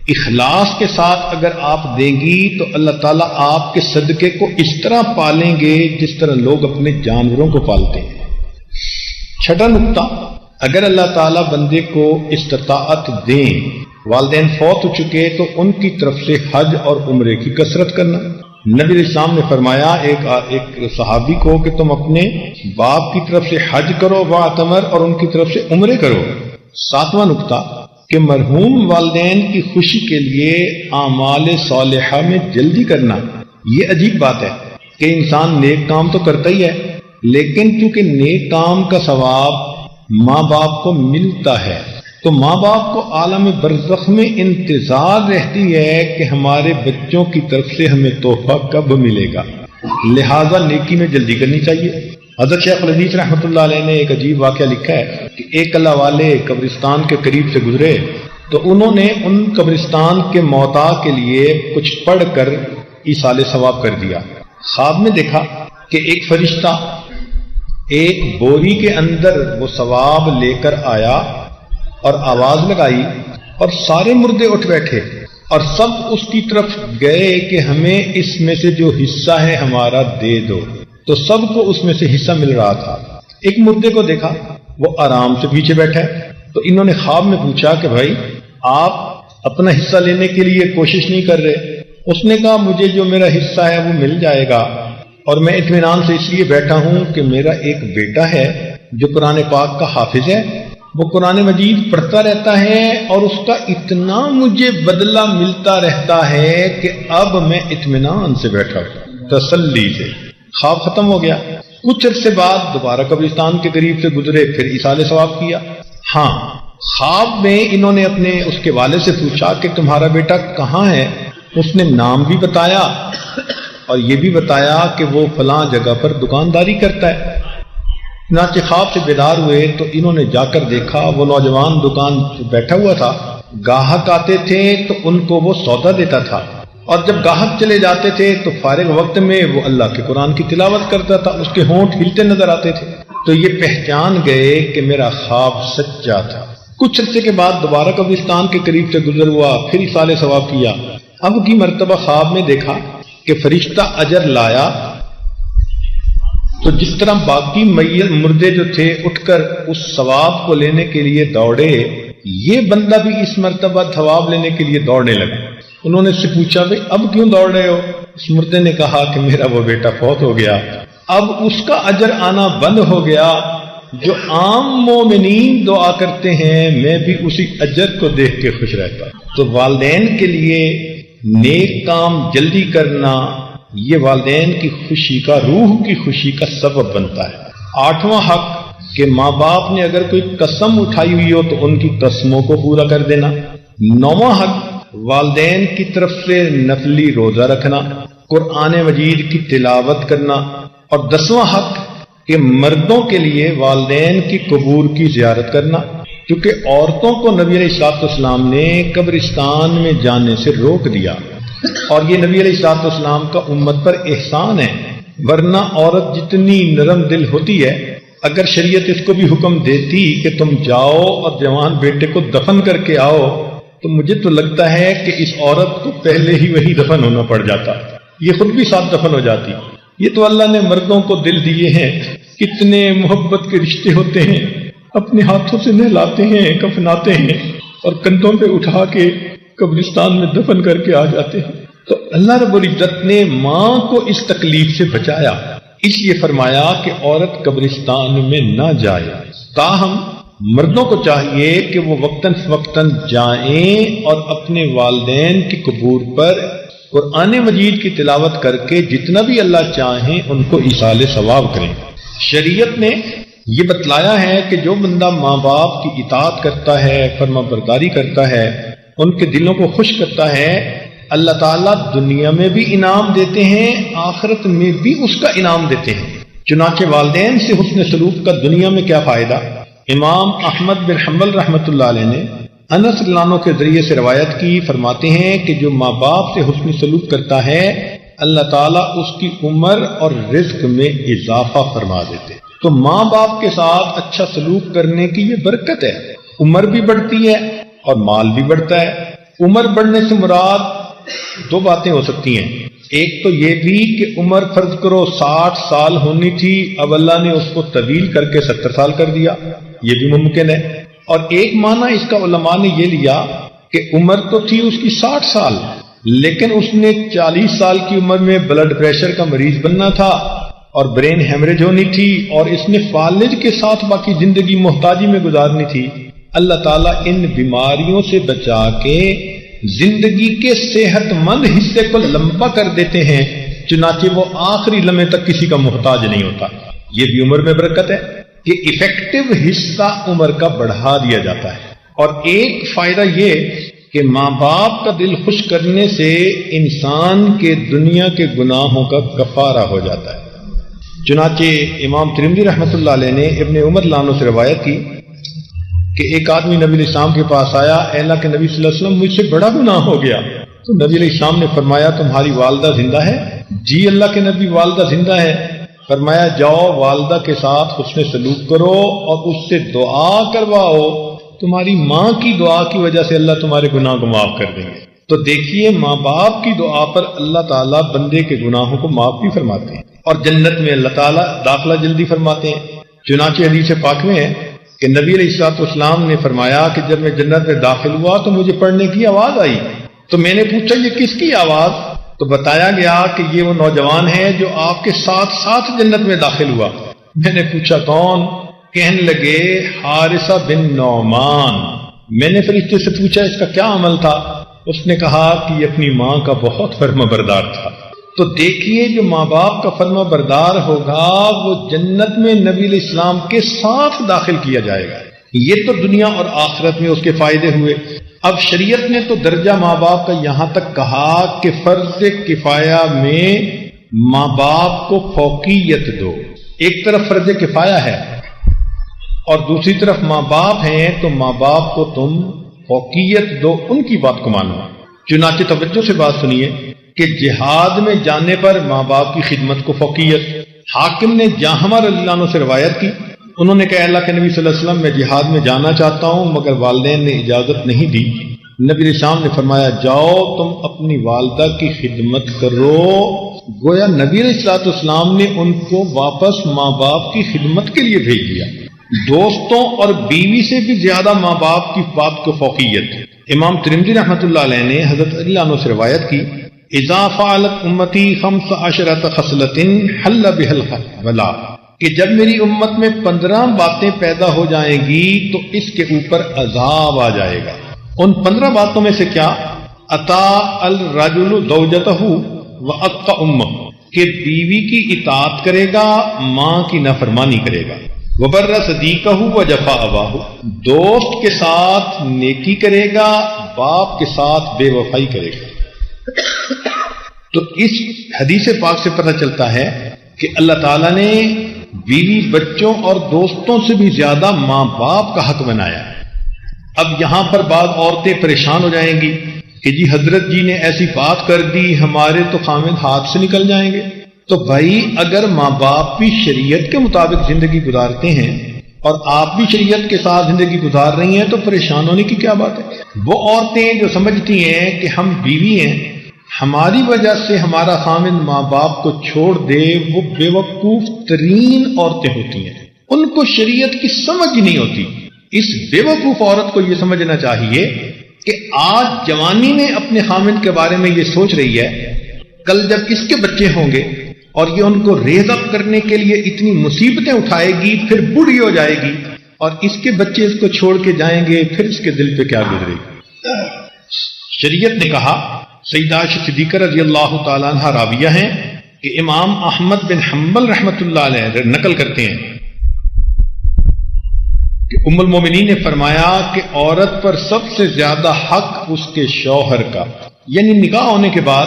اخلاص کے ساتھ اگر آپ دیں گی تو اللہ تعالیٰ آپ کے صدقے کو اس طرح پالیں گے جس طرح لوگ اپنے جانوروں کو پالتے ہیں. چھٹا نقطہ، اگر اللہ تعالیٰ بندے کو استطاعت دیں، والدین فوت ہو چکے تو ان کی طرف سے حج اور عمرے کی کثرت کرنا. نبی علیہ السلام نے فرمایا ایک صحابی کو کہ تم اپنے باپ کی طرف سے حج کرو واعتمر اور ان کی طرف سے عمرے کرو. ساتواں نقطہ کہ مرحوم والدین کی خوشی کے لیے اعمال صالحہ میں جلدی کرنا. یہ عجیب بات ہے کہ انسان نیک کام تو کرتا ہی ہے، لیکن چونکہ نیک کام کا ثواب ماں باپ کو ملتا ہے تو ماں باپ کو عالم برزخ میں انتظار رہتی ہے کہ ہمارے بچوں کی طرف سے ہمیں تحفہ کب ملے گا، لہذا نیکی میں جلدی کرنی چاہیے. حضرت شیخ الحدیث رحمۃ اللہ علیہ نے ایک عجیب واقعہ لکھا ہے کہ ایک اللہ والے قبرستان کے قریب سے گزرے تو انہوں نے ان قبرستان کے موتا کے لیے کچھ پڑھ کر ایصال ثواب کر دیا. خواب میں دیکھا کہ ایک فرشتہ ایک بوری کے اندر وہ ثواب لے کر آیا اور آواز لگائی اور سارے مردے اٹھ بیٹھے اور سب اس کی طرف گئے کہ ہمیں اس میں سے جو حصہ ہے ہمارا دے دو. تو سب کو اس میں سے حصہ مل رہا تھا. ایک مردے کو دیکھا وہ آرام سے پیچھے بیٹھا ہے تو انہوں نے خواب میں پوچھا کہ بھائی آپ اپنا حصہ لینے کے لیے کوشش نہیں کر رہے؟ اس نے کہا مجھے جو میرا حصہ ہے وہ مل جائے گا اور میں اطمینان سے اس لیے بیٹھا ہوں کہ میرا ایک بیٹا ہے جو قرآن پاک کا حافظ ہے، وہ قرآن مجید پڑھتا رہتا ہے اور اس کا اتنا مجھے بدلہ ملتا رہتا ہے کہ اب میں اطمینان سے بیٹھا ہوں تسلی سے. خواب ختم ہو گیا. کچھ عرصے بعد دوبارہ قبرستان کے قریب سے گزرے، پھر ایصال ثواب کیا. ہاں خواب میں انہوں نے اپنے اس کے والد سے پوچھا کہ تمہارا بیٹا کہاں ہے؟ اس نے نام بھی بتایا اور یہ بھی بتایا کہ وہ فلاں جگہ پر دکانداری کرتا ہے۔ چنانچہ خواب سے بیدار ہوئے تو انہوں نے جا کر دیکھا وہ نوجوان دکان پہ بیٹھا ہوا تھا، گاہک آتے تھے تو ان کو وہ سودا دیتا تھا، اور جب گاہک چلے جاتے تھے تو فارغ وقت میں وہ اللہ کے قرآن کی تلاوت کرتا تھا، اس کے ہونٹ ہلتے نظر آتے تھے۔ تو یہ پہچان گئے کہ میرا خواب سچا تھا۔ کچھ عرصے کے بعد دوبارہ قبرستان کے قریب سے گزر ہوا، پھر ایصال ثواب کیا۔ اب کی مرتبہ خواب میں دیکھا کہ فرشتہ اجر لایا تو جس طرح باقی مردے جو تھے اٹھ کر اس ثواب کو لینے کے لیے دوڑے، یہ بندہ بھی اس مرتبہ ثواب لینے کے لیے دوڑنے لگا۔ انہوں نے اس سے پوچھا بھئی اب کیوں دوڑ رہے ہو؟ اس مردے نے کہا کہ میرا وہ بیٹا فوت ہو گیا، اب اس کا اجر آنا بند ہو گیا۔ جو عام مومنین دعا کرتے ہیں میں بھی اسی اجر کو دیکھ کے خوش رہتا۔ تو والدین کے لیے نیک کام جلدی کرنا یہ والدین کی خوشی کا، روح کی خوشی کا سبب بنتا ہے۔ 8واں حق کہ ماں باپ نے اگر کوئی قسم اٹھائی ہوئی ہو تو ان کی قسموں کو پورا کر دینا۔ 9واں حق والدین کی طرف سے نفلی روزہ رکھنا، قرآن مجید کی تلاوت کرنا۔ اور 10واں حق کہ مردوں کے لیے والدین کی قبور کی زیارت کرنا، کیونکہ عورتوں کو نبی علیہ الصلوۃ والسلام نے قبرستان میں جانے سے روک دیا، اور یہ نبی علیہ الصلوۃ والسلام کا امت پر احسان ہے، ورنہ عورت جتنی نرم دل ہوتی ہے اگر شریعت اس کو بھی حکم دیتی کہ تم جاؤ اور جوان بیٹے کو دفن کر کے آؤ تو مجھے تو لگتا ہے کہ اس عورت کو پہلے ہی وہی دفن ہونا پڑ جاتا، یہ خود بھی ساتھ دفن ہو جاتی۔ یہ تو اللہ نے مردوں کو دل دیے ہیں، کتنے محبت کے رشتے ہوتے ہیں، اپنے ہاتھوں سے نہلاتے ہیں، کفناتے ہیں اور کندھوں پہ اٹھا کے قبرستان میں دفن کر کے آ جاتے ہیں۔ تو اللہ رب العزت نے ماں کو اس تکلیف سے بچایا، اس لیے فرمایا کہ عورت قبرستان میں نہ جائے۔ تاہم مردوں کو چاہیے کہ وہ وقتاً فوقتاً جائیں اور اپنے والدین کی قبور پر قرآن مجید کی تلاوت کر کے جتنا بھی اللہ چاہیں ان کو ایصال ثواب کریں۔ شریعت نے یہ بتلایا ہے کہ جو بندہ ماں باپ کی اطاعت کرتا ہے، فرما برداری کرتا ہے، ان کے دلوں کو خوش کرتا ہے، اللہ تعالیٰ دنیا میں بھی انعام دیتے ہیں، آخرت میں بھی اس کا انعام دیتے ہیں۔ چنانچہ والدین سے حسن سلوک کا دنیا میں کیا فائدہ؟ امام احمد بن حنبل رحمۃ اللہ علیہ نے انس رضی اللہ عنہ کے ذریعے سے روایت کی، فرماتے ہیں کہ جو ماں باپ سے حسن سلوک کرتا ہے اللہ تعالیٰ اس کی عمر اور رزق میں اضافہ فرما دیتے۔ تو ماں باپ کے ساتھ اچھا سلوک کرنے کی یہ برکت ہے، عمر بھی بڑھتی ہے اور مال بھی بڑھتا ہے۔ عمر بڑھنے سے مراد دو باتیں ہو سکتی ہیں، ایک تو یہ بھی کہ عمر فرض کرو 60 سال ہونی تھی، اب اللہ نے اس کو طویل کر کے 70 سال کر دیا، یہ بھی ممکن ہے۔ اور ایک معنی اس کا علماء نے یہ لیا کہ عمر تو تھی اس کی 60 سال، لیکن اس نے 40 سال کی عمر میں بلڈ پریشر کا مریض بننا تھا اور برین ہیمریج ہونی تھی، اور اس نے فالج کے ساتھ باقی زندگی محتاجی میں گزارنی تھی۔ اللہ تعالیٰ ان بیماریوں سے بچا کے زندگی کے صحت مند حصے کو لمبا کر دیتے ہیں، چنانچہ وہ آخری لمحے تک کسی کا محتاج نہیں ہوتا۔ یہ بھی عمر میں برکت ہے کہ افیکٹو حصہ عمر کا بڑھا دیا جاتا ہے۔ اور ایک فائدہ یہ کہ ماں باپ کا دل خوش کرنے سے انسان کے دنیا کے گناہوں کا کفارہ ہو جاتا ہے۔ چنانچہ امام ترمذی رحمۃ اللہ علیہ نے ابن عمر عنہ سے روایت کی کہ ایک آدمی نبی علیہ السلام کے پاس آیا، اے اللہ کے نبی صلی اللہ علیہ وسلم مجھ سے بڑا گناہ ہو گیا۔ تو نبی علیہ السلام نے فرمایا تمہاری والدہ زندہ ہے؟ جی اللہ کے نبی والدہ زندہ ہے۔ فرمایا جاؤ والدہ کے ساتھ حسن سلوک کرو اور اس سے دعا کرواؤ، تمہاری ماں کی دعا کی وجہ سے اللہ تمہارے گناہ کو معاف کر دیں گے۔ تو دیکھیے ماں باپ کی دعا پر اللہ تعالیٰ بندے کے گناہوں کو معاف بھی فرماتے ہیں اور جنت میں اللہ تعالیٰ داخلہ جلدی فرماتے ہیں۔ چنانچہ حدیث پاک میں ہے کہ نبی علیہ الصلوۃ والسلام نے فرمایا کہ جب میں جنت میں داخل ہوا تو مجھے پڑھنے کی آواز آئی، تو میں نے پوچھا یہ کس کی آواز؟ تو بتایا گیا کہ یہ وہ نوجوان ہے جو آپ کے ساتھ ساتھ جنت میں داخل ہوا۔ میں نے پوچھا کون؟ کہنے لگے حارثہ بن نعمان۔ میں نے فرشتے سے پوچھا اس کا کیا عمل تھا؟ اس نے کہا کہ یہ اپنی ماں کا بہت فرما بردار تھا۔ تو دیکھیے جو ماں باپ کا فرما بردار ہوگا وہ جنت میں نبی علیہ السلام کے ساتھ داخل کیا جائے گا۔ یہ تو دنیا اور آخرت میں اس کے فائدے ہوئے۔ اب شریعت نے تو درجہ ماں باپ کا یہاں تک کہا کہ فرض کفایہ میں ماں باپ کو فوقیت دو۔ ایک طرف فرض کفایہ ہے اور دوسری طرف ماں باپ ہیں، تو ماں باپ کو تم فوقیت دو، ان کی بات کو مانو۔ چنانچہ توجہ سے بات سنیے کہ جہاد میں جانے پر ماں باپ کی خدمت کو فوقیت۔ حاکم نے جہاں رضی اللہ عنہ سے روایت کی، انہوں نے کہا اللہ کے نبی صلی اللہ علیہ وسلم میں جہاد میں جانا چاہتا ہوں مگر والدین نے اجازت نہیں دی۔ نبی علیہ السلام نے فرمایا جاؤ تم اپنی والدہ کی خدمت کرو۔ گویا نبی علیہ السلام نے ان کو واپس ماں باپ کی خدمت کے لیے بھیج دیا۔ دوستوں اور بیوی سے بھی زیادہ ماں باپ کی بات کو فوقیت۔ امام ترمذی رحمۃ اللہ علیہ نے حضرت علی عنہ سے روایت کی اذا فعلت امتی 15 خصلۃ حل بها البلا، کہ جب میری امت میں 15 باتیں پیدا ہو جائیں گی تو اس کے اوپر عذاب آ جائے گا۔ ان 15 باتوں میں سے کیا؟ اطاع الرجل زوجته وعق امه، کہ بیوی کی اطاعت کرے گا، ماں کی نافرمانی کرے گا۔ وبر صدیقہ وجفا اباہ، دوست کے ساتھ نیکی کرے گا، باپ کے ساتھ بے وفائی کرے گا۔ تو اس حدیث پاک سے پتہ چلتا ہے کہ اللہ تعالیٰ نے بیوی بچوں اور دوستوں سے بھی زیادہ ماں باپ کا حق بنایا ہے۔ اب یہاں پر بعض عورتیں پریشان ہو جائیں گی کہ جی حضرت جی نے ایسی بات کر دی ہمارے تو خامد ہاتھ سے نکل جائیں گے۔ تو بھائی اگر ماں باپ بھی شریعت کے مطابق زندگی گزارتے ہیں اور آپ بھی شریعت کے ساتھ زندگی گزار رہی ہیں تو پریشان ہونے کی کیا بات ہے؟ وہ عورتیں جو سمجھتی ہیں کہ ہم بیوی ہیں، ہماری وجہ سے ہمارا خامد ماں باپ کو چھوڑ دے، وہ بے وقوف ترین عورتیں ہوتی ہیں، ان کو شریعت کی سمجھ نہیں ہوتی۔ اس بے وقوف عورت کو یہ سمجھنا چاہیے کہ آج جوانی میں اپنے خامد کے بارے میں یہ سوچ رہی ہے، کل جب اس کے بچے ہوں گے اور یہ ان کو ریز اپ کرنے کے لیے اتنی مصیبتیں اٹھائے گی، پھر بوڑھی ہو جائے گی اور اس کے بچے اس کو چھوڑ کے جائیں گے، پھر اس کے دل پہ کیا گزرے گی؟ شریعت نے کہا، سیدہ عائشہ صدیقہ رضی اللہ تعالیٰ عنہ راویہ ہیں کہ امام احمد بن حنبل رحمۃ اللہ علیہ نقل کرتے ہیں کہ ام المومنین نے فرمایا کہ عورت پر سب سے زیادہ حق اس کے شوہر کا، یعنی نکاح ہونے کے بعد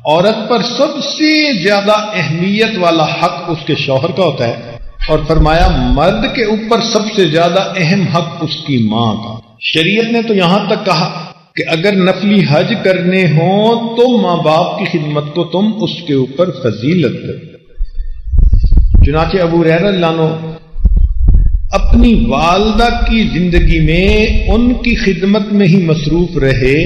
عورت پر سب سے زیادہ اہمیت والا حق اس کے شوہر کا ہوتا ہے، اور فرمایا مرد کے اوپر سب سے زیادہ اہم حق اس کی ماں کا۔ شریعت نے تو یہاں تک کہا کہ اگر نفلی حج کرنے ہوں تو ماں باپ کی خدمت کو تم اس کے اوپر فضیلت کرو۔ چنانچہ ابو ہریرہ رضی اللہ عنہ اپنی والدہ کی زندگی میں ان کی خدمت میں ہی مصروف رہے،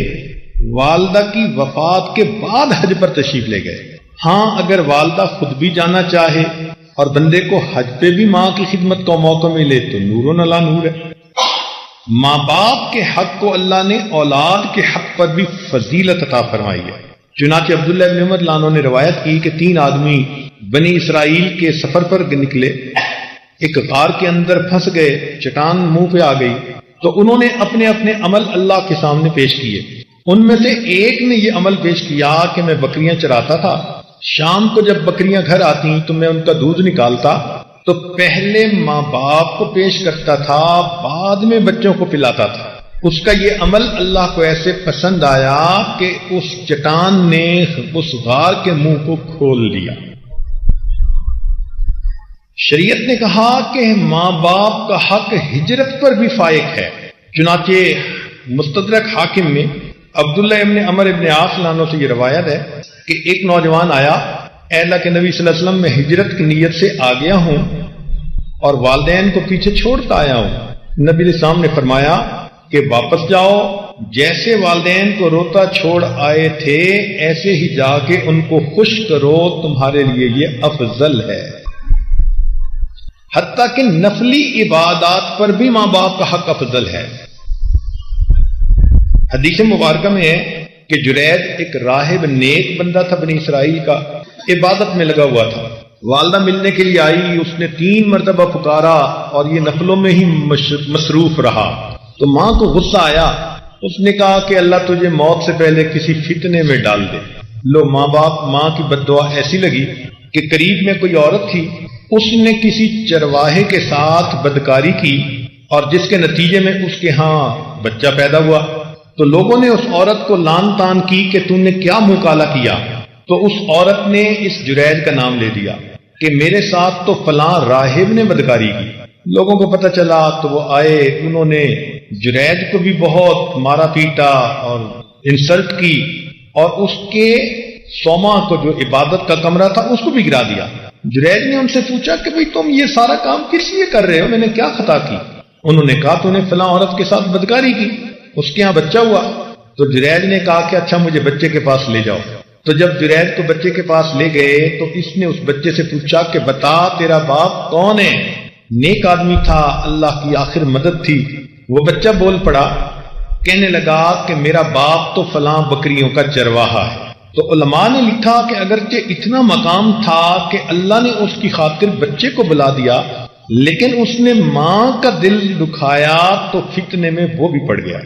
والدہ کی وفات کے بعد حج پر تشریف لے گئے۔ ہاں اگر والدہ خود بھی جانا چاہے اور بندے کو حج پہ بھی ماں کی خدمت کا موقع ملے تو نور علی نور ہے۔ ماں باپ کے حق کو اللہ نے اولاد کے حق پر بھی فضیلت عطا فرمائی ہے۔ چنانچہ عبداللہ بن عمر عنہ نے روایت کی کہ 3 آدمی بنی اسرائیل کے سفر پر نکلے، ایک غار کے اندر پھنس گئے، چٹان منہ پہ آ گئی، تو انہوں نے اپنے اپنے عمل اللہ کے سامنے پیش کیے۔ ان میں سے ایک نے یہ عمل پیش کیا کہ میں بکریاں چراتا تھا، شام کو جب بکریاں گھر آتی تو میں ان کا دودھ نکالتا تو پہلے ماں باپ کو پیش کرتا تھا، بعد میں بچوں کو پلاتا تھا۔ اس کا یہ عمل اللہ کو ایسے پسند آیا کہ اس چٹان نے اس غار کے منہ کو کھول دیا۔ شریعت نے کہا کہ ماں باپ کا حق ہجرت پر بھی فائق ہے۔ چنانچہ مستدرک حاکم میں عبداللہ ابن عمر ابن عاص عنہ سے یہ روایت ہے کہ ایک نوجوان آیا، اے اللہ کے نبی صلی اللہ علیہ وسلم میں ہجرت کی نیت سے آ گیا ہوں اور والدین کو پیچھے چھوڑتا آیا ہوں۔ نبی علیہ السلام نے فرمایا کہ واپس جاؤ، جیسے والدین کو روتا چھوڑ آئے تھے ایسے ہی جا کے ان کو خوش کرو، تمہارے لیے یہ افضل ہے۔ حتیٰ کہ نفلی عبادات پر بھی ماں باپ کا حق افضل ہے۔ حدیث مبارکہ میں ہے کہ جرید ایک راہب نیک بندہ تھا، بنی اسرائیل کا، عبادت میں لگا ہوا تھا۔ والدہ ملنے کے لیے آئی، اس نے 3 مرتبہ پکارا اور یہ نفلوں میں ہی مصروف رہا، تو ماں کو غصہ آیا۔ اس نے کہا کہ اللہ تجھے موت سے پہلے کسی فتنے میں ڈال دے۔ لو ماں کی بد دعا ایسی لگی کہ قریب میں کوئی عورت تھی، اس نے کسی چرواہے کے ساتھ بدکاری کی اور جس کے نتیجے میں اس کے ہاں بچہ پیدا ہوا، تو لوگوں نے اس عورت کو لان تان کی کہ تم نے کیا منہ کالا کیا؟ تو اس عورت نے اس جریج کا نام لے دیا کہ میرے ساتھ تو فلاں راہب نے بدکاری کی۔ لوگوں کو پتہ چلا تو وہ آئے، انہوں نے جریج کو بھی بہت مارا پیٹا اور انسلٹ کی، اور اس کے سوما کو جو عبادت کا کمرہ تھا اس کو بھی گرا دیا۔ جریج نے ان سے پوچھا کہ بھئی تم یہ سارا کام کس لیے کر رہے ہو، میں نے کیا خطا کی؟ انہوں نے کہا تو نے فلاں عورت کے ساتھ بدکاری کی، اس کے ہاں بچہ ہوا۔ تو جریج نے کہا کہ اچھا مجھے بچے کے پاس لے جاؤ۔ تو جب جریج کو بچے کے پاس لے گئے تو اس نے اس بچے سے پوچھا کہ بتا تیرا باپ کون ہے؟ نیک آدمی تھا، اللہ کی آخر مدد تھی۔ وہ بچہ بول پڑا، کہنے لگا کہ میرا باپ تو فلاں بکریوں کا چرواہا ہے۔ تو علماء نے لکھا کہ اگرچہ اتنا مقام تھا کہ اللہ نے اس کی خاطر بچے کو بلا دیا، لیکن اس نے ماں کا دل دکھایا تو فتنے میں وہ بھی پڑ گیا۔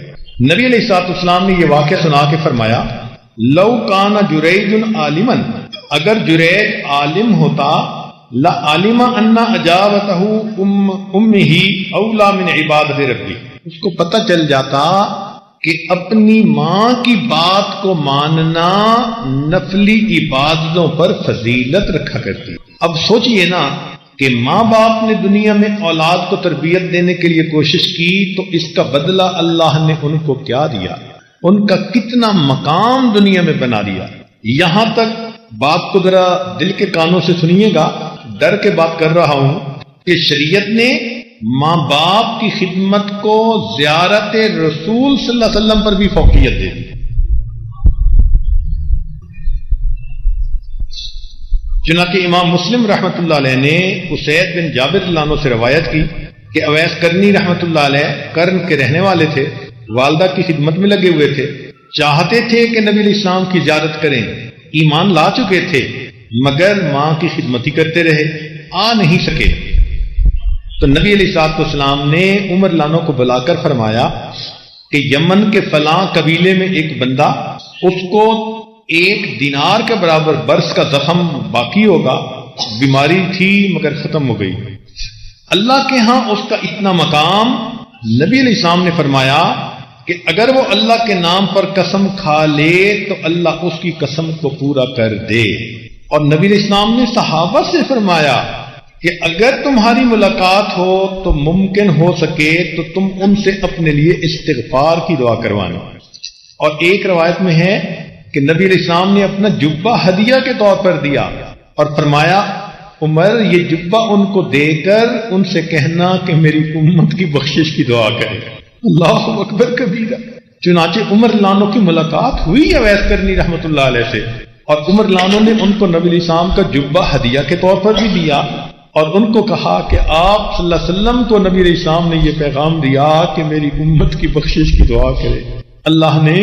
نبی علیہ الصلوۃ والسلام نے یہ واقعہ سنا کے فرمایا، لو کان جریج عالما، اگر جریج عالم ہوتا، لا علم ان اجابتہ امہ اولا من عبادت ربی، اس کو پتہ چل جاتا کہ اپنی ماں کی بات کو ماننا نفلی عبادتوں پر فضیلت رکھا کرتی۔ اب سوچئے نا کہ ماں باپ نے دنیا میں اولاد کو تربیت دینے کے لیے کوشش کی تو اس کا بدلہ اللہ نے ان کو کیا دیا، ان کا کتنا مقام دنیا میں بنا دیا۔ یہاں تک بات کو ذرا دل کے کانوں سے سنیے گا، ڈر کے بات کر رہا ہوں کہ شریعت نے ماں باپ کی خدمت کو زیارت رسول صلی اللہ علیہ وسلم پر بھی فوقیت دے دی۔ چنانچہ امام مسلم رحمۃ اللہ علیہ نے اسید بن جابر اللہ عنہ سے روایت کی کہ اویس کرنی رحمۃ اللہ علیہ کرن کے رہنے والے تھے، والدہ کی خدمت میں لگے ہوئے تھے، چاہتے تھے کہ نبی علیہ السلام کی زیارت کریں، ایمان لا چکے تھے مگر ماں کی خدمت ہی کرتے رہے، آ نہیں سکے۔ تو نبی علیہ الصلوۃ والسلام نے عمر لانو کو بلا کر فرمایا کہ یمن کے فلاں قبیلے میں ایک بندہ، اس کو 1 دینار کے برابر برس کا زخم باقی ہوگا، بیماری تھی مگر ختم ہو گئی، اللہ کے ہاں اس کا اتنا مقام۔ نبی علیہ السلام نے فرمایا کہ اگر وہ اللہ کے نام پر قسم کھا لے تو اللہ اس کی قسم کو پورا کر دے۔ اور نبی علیہ السلام نے صحابہ سے فرمایا کہ اگر تمہاری ملاقات ہو تو ممکن ہو سکے تو تم ان سے اپنے لیے استغفار کی دعا کروانا۔ اور ایک روایت میں ہے کہ نبی علیہ السلام نے اپنا جبہ ہدیہ کے طور پر دیا اور فرمایا عمر یہ جبہ ان کو دے کر ان سے کہنا کہ میری امت کی بخشش کی دعا کرے۔ اللہ اکبر کبیرہ۔ چنانچہ عمر لانو کی ملاقات ہوئی اویس کرنی رحمۃ اللہ علیہ سے، اور عمر لانو نے ان کو نبی علیہ السلام کا جبہ ہدیہ کے طور پر بھی دیا، اور ان کو کہا کہ آپ صلی اللہ علیہ وسلم کو نبی علیہ السلام نے یہ پیغام دیا کہ میری امت کی بخشش کی دعا کرے۔ اللہ نے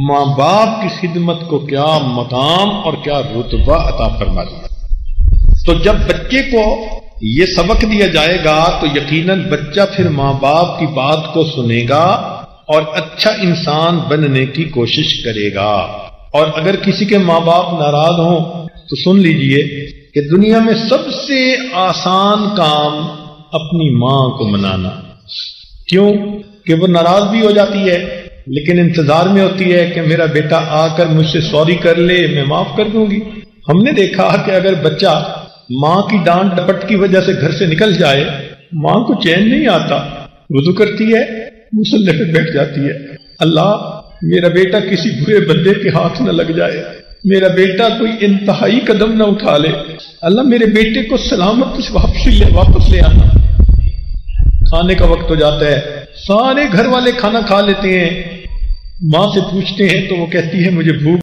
ماں باپ کی خدمت کو کیا مقام اور کیا رتبہ عطا فرما دیا۔ تو جب بچے کو یہ سبق دیا جائے گا تو یقیناً بچہ پھر ماں باپ کی بات کو سنے گا اور اچھا انسان بننے کی کوشش کرے گا۔ اور اگر کسی کے ماں باپ ناراض ہوں تو سن لیجئے کہ دنیا میں سب سے آسان کام اپنی ماں کو منانا۔ کیوں کہ وہ ناراض بھی ہو جاتی ہے لیکن انتظار میں ہوتی ہے کہ میرا بیٹا آ کر مجھ سے سوری کر لے، میں معاف کر دوں گی۔ ہم نے دیکھا کہ اگر بچہ ماں کی ڈانٹ ڈپٹ کی وجہ سے گھر سے نکل جائے، ماں کو چین نہیں آتا، وضو کرتی ہے، مصلی پہ بیٹھ جاتی ہے، اللہ میرا بیٹا کسی برے بندے کے ہاتھ نہ لگ جائے، میرا بیٹا کوئی انتہائی قدم نہ اٹھا لے، اللہ میرے بیٹے کو سلامت واپس لے آنا۔ کھانے کا وقت ہو جاتا ہے، سارے گھر والے کھانا کھا لیتے ہیں، ماں سے پوچھتے ہیں تو وہ کہتی ہے مجھے بھوک